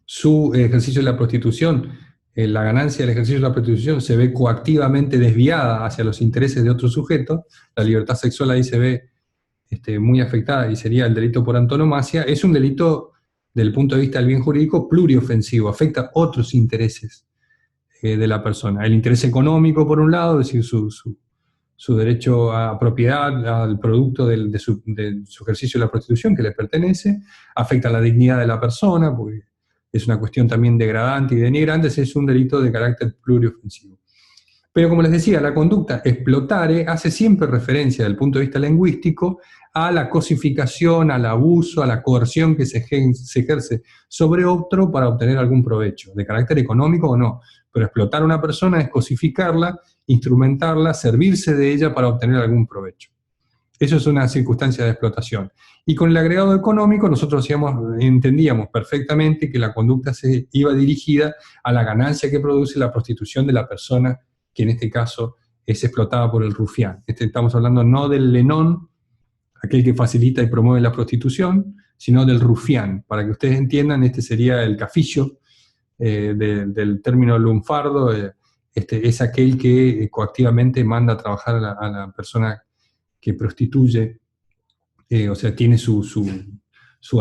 su ejercicio de la prostitución, la ganancia del ejercicio de la prostitución se ve coactivamente desviada hacia los intereses de otro sujeto, la libertad sexual ahí se ve muy afectada y sería el delito por antonomasia, es un delito desde el punto de vista del bien jurídico pluriofensivo, afecta otros intereses de la persona. El interés económico, por un lado, es decir, su derecho a propiedad, al producto de su ejercicio de la prostitución que le pertenece, afecta la dignidad de la persona, porque es una cuestión también degradante y denigrante, es un delito de carácter pluriofensivo. Pero como les decía, la conducta explotare hace siempre referencia, desde el punto de vista lingüístico, a la cosificación, al abuso, a la coerción que se ejerce sobre otro para obtener algún provecho, de carácter económico o no. Pero explotar a una persona es cosificarla, instrumentarla, servirse de ella para obtener algún provecho. Eso es una circunstancia de explotación. Y con el agregado económico nosotros entendíamos perfectamente que la conducta se iba dirigida a la ganancia que produce la prostitución de la persona que en este caso es explotada por el rufián. Estamos hablando no del lenón, aquel que facilita y promueve la prostitución, sino del rufián. Para que ustedes entiendan, este sería el cafillo del término lunfardo, es aquel que coactivamente manda a trabajar a la persona que prostituye, o sea, tiene su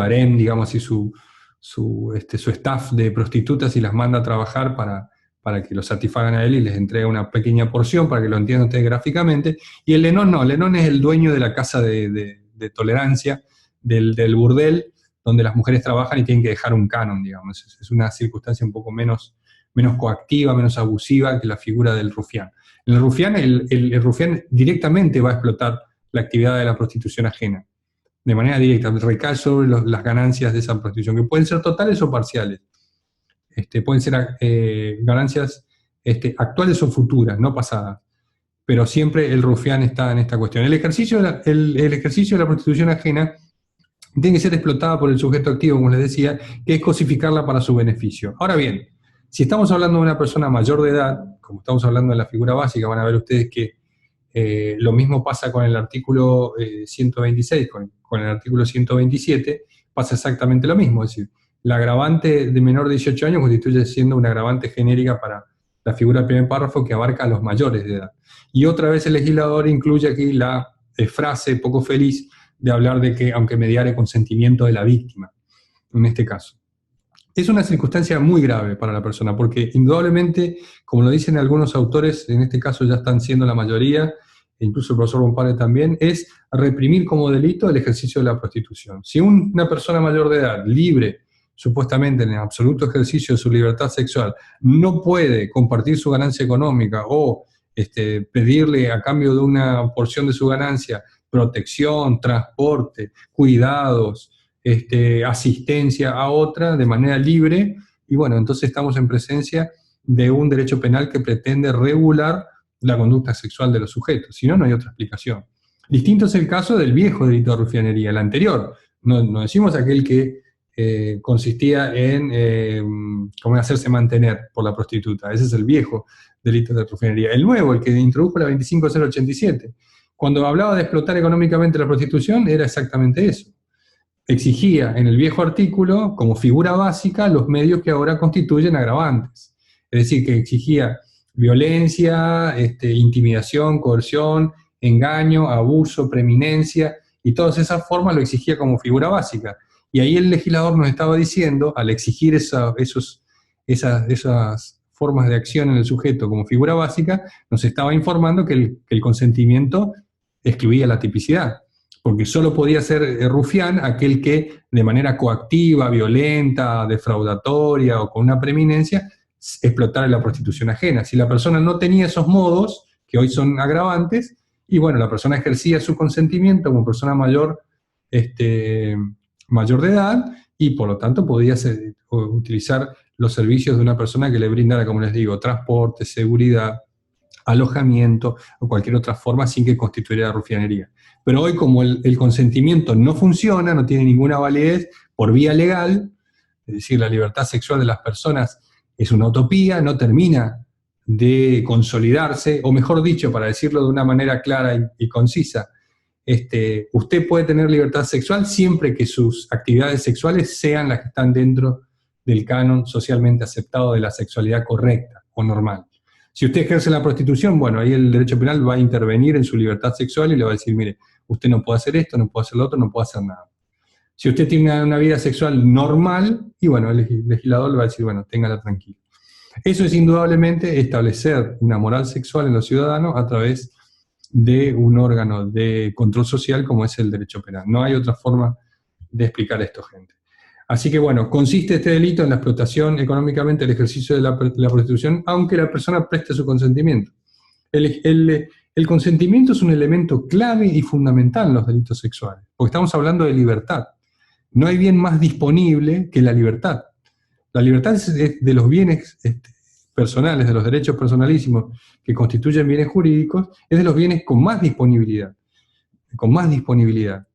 harem, digamos así, su staff de prostitutas y las manda a trabajar para que lo satisfagan a él y les entrega una pequeña porción para que lo entiendan ustedes gráficamente. Y el lenón no, el lenón es el dueño de la casa de tolerancia, del burdel, donde las mujeres trabajan y tienen que dejar un canon, digamos. Es una circunstancia un poco menos coactiva, menos abusiva que la figura del rufián. En el rufián, el rufián directamente va a explotar la actividad de la prostitución ajena, de manera directa, recae sobre las ganancias de esa prostitución, que pueden ser totales o parciales. Pueden ser ganancias actuales o futuras, no pasadas, pero siempre el rufián está en esta cuestión. El ejercicio de la prostitución ajena tiene que ser explotada por el sujeto activo, como les decía, que es cosificarla para su beneficio. Ahora bien, si estamos hablando de una persona mayor de edad, como estamos hablando de la figura básica, van a ver ustedes que lo mismo pasa con el artículo 126, con el artículo 127, pasa exactamente lo mismo, es decir, la agravante de menor de 18 años constituye siendo una agravante genérica para la figura del primer párrafo que abarca a los mayores de edad. Y otra vez el legislador incluye aquí la frase poco feliz de hablar de que aunque mediare consentimiento de la víctima, en este caso. Es una circunstancia muy grave para la persona, porque indudablemente, como lo dicen algunos autores, en este caso ya están siendo la mayoría, incluso el profesor Bompare también, es reprimir como delito el ejercicio de la prostitución. Si una persona mayor de edad, libre, supuestamente en el absoluto ejercicio de su libertad sexual, no puede compartir su ganancia económica o pedirle a cambio de una porción de su ganancia protección, transporte, cuidados, asistencia a otra de manera libre, y bueno, entonces estamos en presencia de un derecho penal que pretende regular la conducta sexual de los sujetos, si no, no hay otra explicación. Distinto es el caso del viejo delito de rufianería, el anterior, no decimos aquel que consistía en hacerse mantener por la prostituta, ese es el viejo delito de rufianería. El nuevo, el que introdujo la 25087, cuando hablaba de explotar económicamente la prostitución, era exactamente eso. Exigía en el viejo artículo, como figura básica, los medios que ahora constituyen agravantes. Es decir, que exigía violencia, intimidación, coerción, engaño, abuso, preeminencia, y todas esas formas lo exigía como figura básica. Y ahí el legislador nos estaba diciendo, al exigir esas formas de acción en el sujeto como figura básica, nos estaba informando que el consentimiento excluía la tipicidad, porque solo podía ser rufián aquel que de manera coactiva, violenta, defraudatoria o con una preeminencia explotara la prostitución ajena. Si la persona no tenía esos modos, que hoy son agravantes, y bueno, la persona ejercía su consentimiento como persona mayor, mayor de edad, y por lo tanto podía utilizar los servicios de una persona que le brindara, como les digo, transporte, seguridad, alojamiento o cualquier otra forma sin que constituyera rufianería. Pero hoy, como el consentimiento no funciona, no tiene ninguna validez por vía legal, es decir, la libertad sexual de las personas es una utopía, no termina de consolidarse, o mejor dicho, para decirlo de una manera clara y concisa, usted puede tener libertad sexual siempre que sus actividades sexuales sean las que están dentro del canon socialmente aceptado de la sexualidad correcta o normal. Si usted ejerce la prostitución, bueno, ahí el derecho penal va a intervenir en su libertad sexual y le va a decir, mire, usted no puede hacer esto, no puede hacer lo otro, no puede hacer nada. Si usted tiene una vida sexual normal, y bueno, el legislador le va a decir, bueno, téngala tranquila. Eso es indudablemente establecer una moral sexual en los ciudadanos a través de un órgano de control social como es el derecho penal. No hay otra forma de explicar esto, gente. Así que bueno, consiste este delito en la explotación económicamente del ejercicio de la prostitución, aunque la persona preste su consentimiento. El consentimiento es un elemento clave y fundamental en los delitos sexuales, porque estamos hablando de libertad. No hay bien más disponible que la libertad. La libertad es de los bienes personales, de los derechos personalísimos que constituyen bienes jurídicos, es de los bienes con más disponibilidad. Con más disponibilidad.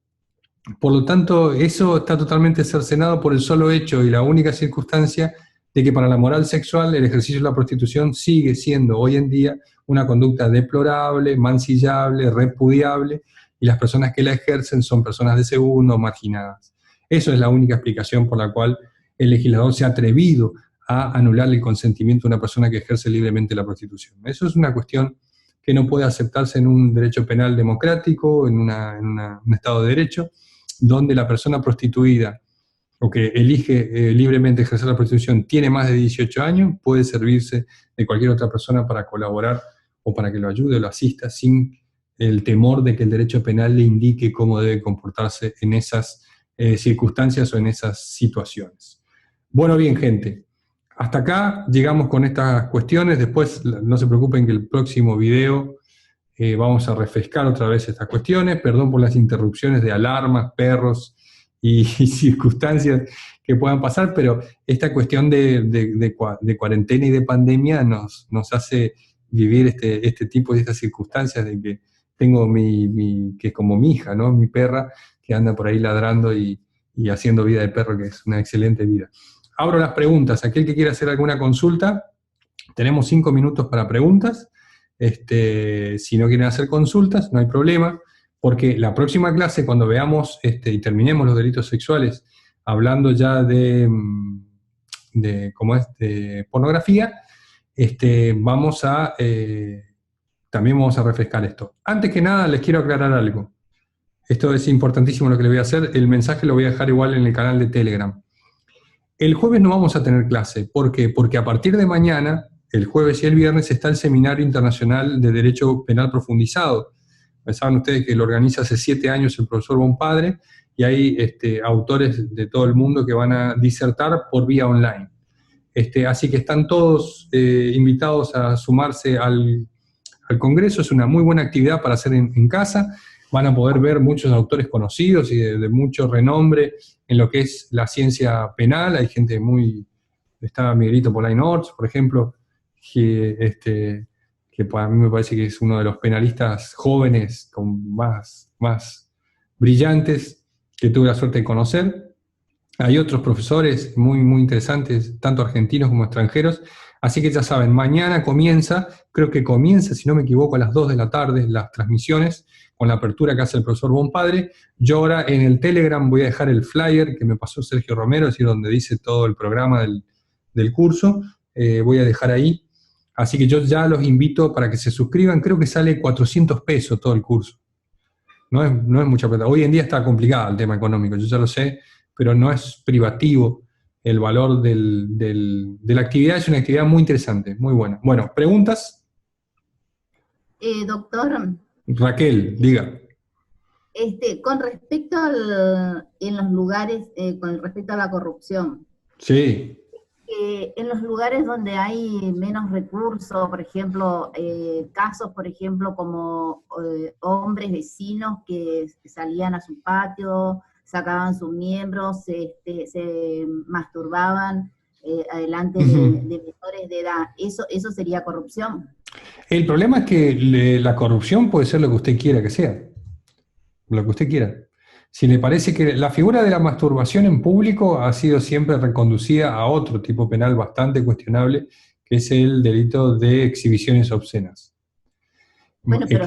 Por lo tanto, eso está totalmente cercenado por el solo hecho y la única circunstancia de que para la moral sexual el ejercicio de la prostitución sigue siendo hoy en día una conducta deplorable, mancillable, repudiable, y las personas que la ejercen son personas de segundo, marginadas. Eso es la única explicación por la cual el legislador se ha atrevido a anular el consentimiento de una persona que ejerce libremente la prostitución. Eso es una cuestión que no puede aceptarse en un derecho penal democrático, en un Estado de Derecho, donde la persona prostituida o que elige libremente ejercer la prostitución tiene más de 18 años, puede servirse de cualquier otra persona para colaborar o para que lo ayude o lo asista sin el temor de que el derecho penal le indique cómo debe comportarse en esas circunstancias o en esas situaciones. Bueno, bien, gente, hasta acá llegamos con estas cuestiones. Después no se preocupen que el próximo video vamos a refrescar otra vez estas cuestiones. Perdón por las interrupciones de alarmas, perros y circunstancias que puedan pasar, pero esta cuestión de cuarentena y de pandemia nos hace vivir este tipo de estas circunstancias de que tengo que es como mi hija, ¿no? Mi perra, que anda por ahí ladrando y haciendo vida de perro, que es una excelente vida. Abro las preguntas. Aquel que quiera hacer alguna consulta, tenemos 5 minutos para preguntas. Si no quieren hacer consultas, no hay problema, porque la próxima clase, cuando veamos y terminemos los delitos sexuales, hablando ya de pornografía, también vamos a refrescar esto. Antes que nada, les quiero aclarar algo. Esto es importantísimo lo que les voy a hacer. El mensaje lo voy a dejar igual en el canal de Telegram. El jueves no vamos a tener clase. ¿Por qué? Porque a partir de mañana, el jueves y el viernes, está el Seminario Internacional de Derecho Penal Profundizado. Saben ustedes que lo organiza hace 7 años el profesor Bonpadre, y hay autores de todo el mundo que van a disertar por vía online. Así que están todos invitados a sumarse al Congreso. Es una muy buena actividad para hacer en casa. Van a poder ver muchos autores conocidos y de mucho renombre en lo que es la ciencia penal. Hay gente está Miguelito Polain Orts, por ejemplo, que a mí me parece que es uno de los penalistas jóvenes con más brillantes que tuve la suerte de conocer. Hay otros profesores muy interesantes, tanto argentinos como extranjeros. Así que ya saben, mañana creo que comienza, si no me equivoco, a las 2 de la tarde las transmisiones, con la apertura que hace el profesor Bonpadre. Yo ahora en el Telegram voy a dejar el flyer que me pasó Sergio Romero, es decir, donde dice todo el programa del curso. Voy a dejar ahí. Así que yo ya los invito para que se suscriban. Creo que sale 400 pesos todo el curso. No es mucha plata. Hoy en día está complicado el tema económico, yo ya lo sé, pero no es privativo. El valor de la actividad es una actividad muy interesante, muy buena. Bueno, ¿preguntas? Doctor. Raquel, diga. Con respecto en los lugares, con respecto a la corrupción. Sí. En los lugares donde hay menos recursos, por ejemplo, casos, por ejemplo, como hombres vecinos que salían a su patio, sacaban sus miembros, se masturbaban delante de menores de edad. ¿Eso sería corrupción? El problema es que la corrupción puede ser lo que usted quiera que sea. Lo que usted quiera. Si le parece que la figura de la masturbación en público ha sido siempre reconducida a otro tipo penal bastante cuestionable, que es el delito de exhibiciones obscenas. Bueno, que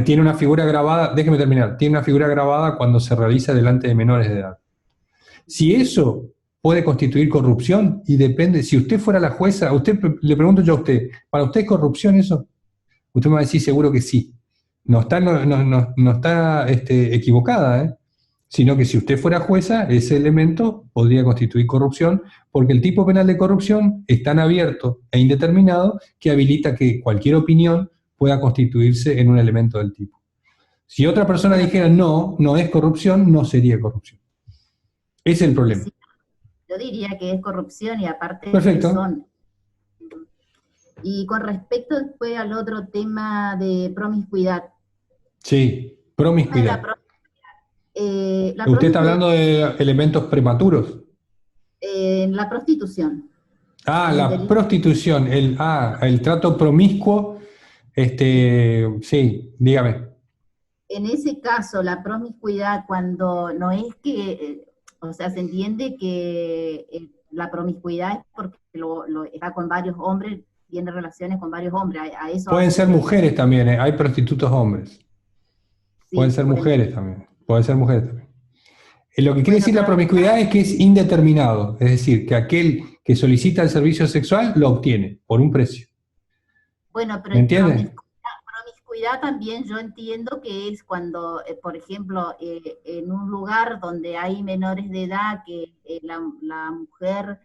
tiene una figura grabada, déjeme terminar, tiene una figura grabada cuando se realiza delante de menores de edad. Si eso puede constituir corrupción y depende, si usted fuera la jueza, le pregunto yo a usted, ¿para usted es corrupción eso? Usted me va a decir seguro que sí. No está, no está equivocada, ¿eh? Sino que si usted fuera jueza, ese elemento podría constituir corrupción, porque el tipo penal de corrupción es tan abierto e indeterminado que habilita que cualquier opinión pueda constituirse en un elemento del tipo. Si otra persona dijera no, no es corrupción, no sería corrupción. Ese es el problema. Sí, yo diría que es corrupción y aparte Perfecto. son. Y con respecto después al otro tema de promiscuidad. Sí, promiscuidad. Usted está hablando de elementos prematuros. La prostitución. Ah, la prostitución, el trato promiscuo, sí, dígame. En ese caso, la promiscuidad, cuando no es que, o sea, se entiende que la promiscuidad es porque está con varios hombres, tiene relaciones con varios hombres. A eso pueden ser mujeres también, hay prostitutos hombres. Sí, pueden ser mujeres también. Pueden ser mujeres también. Lo que quiere decir la promiscuidad es que es indeterminado, es decir, que aquel que solicita el servicio sexual lo obtiene por un precio. Bueno, pero ¿Me entiende? promiscuidad también yo entiendo que es cuando, por ejemplo, en un lugar donde hay menores de edad, que la mujer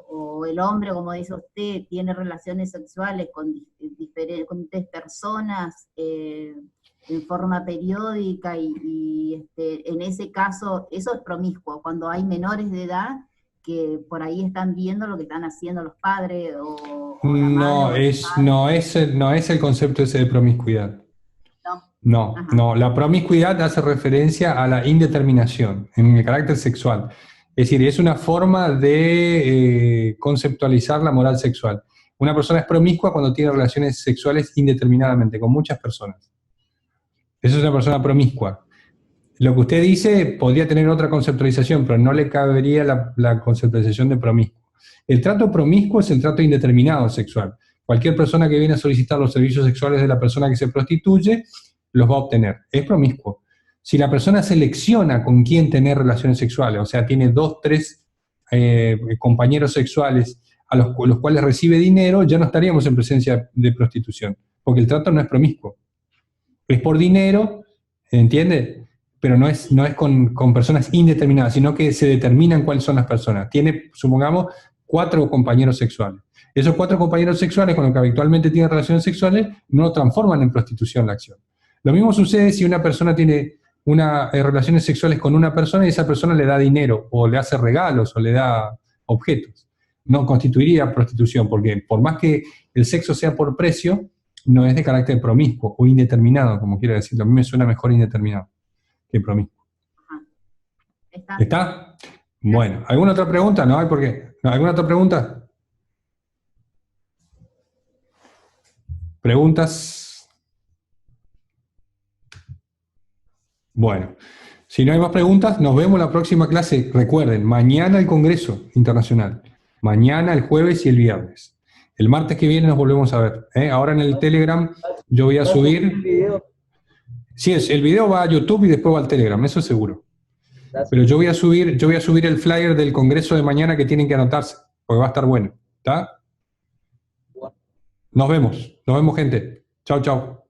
o el hombre, como dice usted, tiene relaciones sexuales con diferentes personas, en forma periódica y en ese caso, eso es promiscuo, cuando hay menores de edad que por ahí están viendo lo que están haciendo los padres o la madre. No es el concepto ese de promiscuidad. No, la promiscuidad hace referencia a la indeterminación en el carácter sexual. Es decir, es una forma de conceptualizar la moral sexual. Una persona es promiscua cuando tiene relaciones sexuales indeterminadamente, con muchas personas. Eso es una persona promiscua. Lo que usted dice podría tener otra conceptualización, pero no le cabería la conceptualización de promiscuo. El trato promiscuo es el trato indeterminado sexual. Cualquier persona que viene a solicitar los servicios sexuales de la persona que se prostituye, los va a obtener. Es promiscuo. Si la persona selecciona con quién tener relaciones sexuales, o sea, tiene 2, 3 compañeros sexuales a los cuales recibe dinero, ya no estaríamos en presencia de prostitución, porque el trato no es promiscuo. Es por dinero, ¿entiende? Pero no es con personas indeterminadas, sino que se determinan cuáles son las personas. Tiene, supongamos, 4 compañeros sexuales. Esos 4 compañeros sexuales con los que habitualmente tiene relaciones sexuales no lo transforman en prostitución la acción. Lo mismo sucede si una persona tiene relaciones sexuales con una persona y esa persona le da dinero, o le hace regalos, o le da objetos. No constituiría prostitución, porque por más que el sexo sea por precio, no es de carácter promiscuo o indeterminado, como quiero decirlo. A mí me suena mejor indeterminado que promiscuo. ¿Está? Bueno, ¿alguna otra pregunta? ¿No hay por qué? ¿Alguna otra pregunta? ¿Preguntas? Bueno, si no hay más preguntas, nos vemos en la próxima clase. Recuerden, mañana el Congreso Internacional. Mañana, el jueves y el viernes. El martes que viene nos volvemos a ver. Ahora en el Telegram yo voy a subir... Sí, el video va a YouTube y después va al Telegram, eso es seguro. Pero yo voy a subir el flyer del Congreso de mañana que tienen que anotarse, porque va a estar bueno. ¿Está? Nos vemos gente. Chao, chao.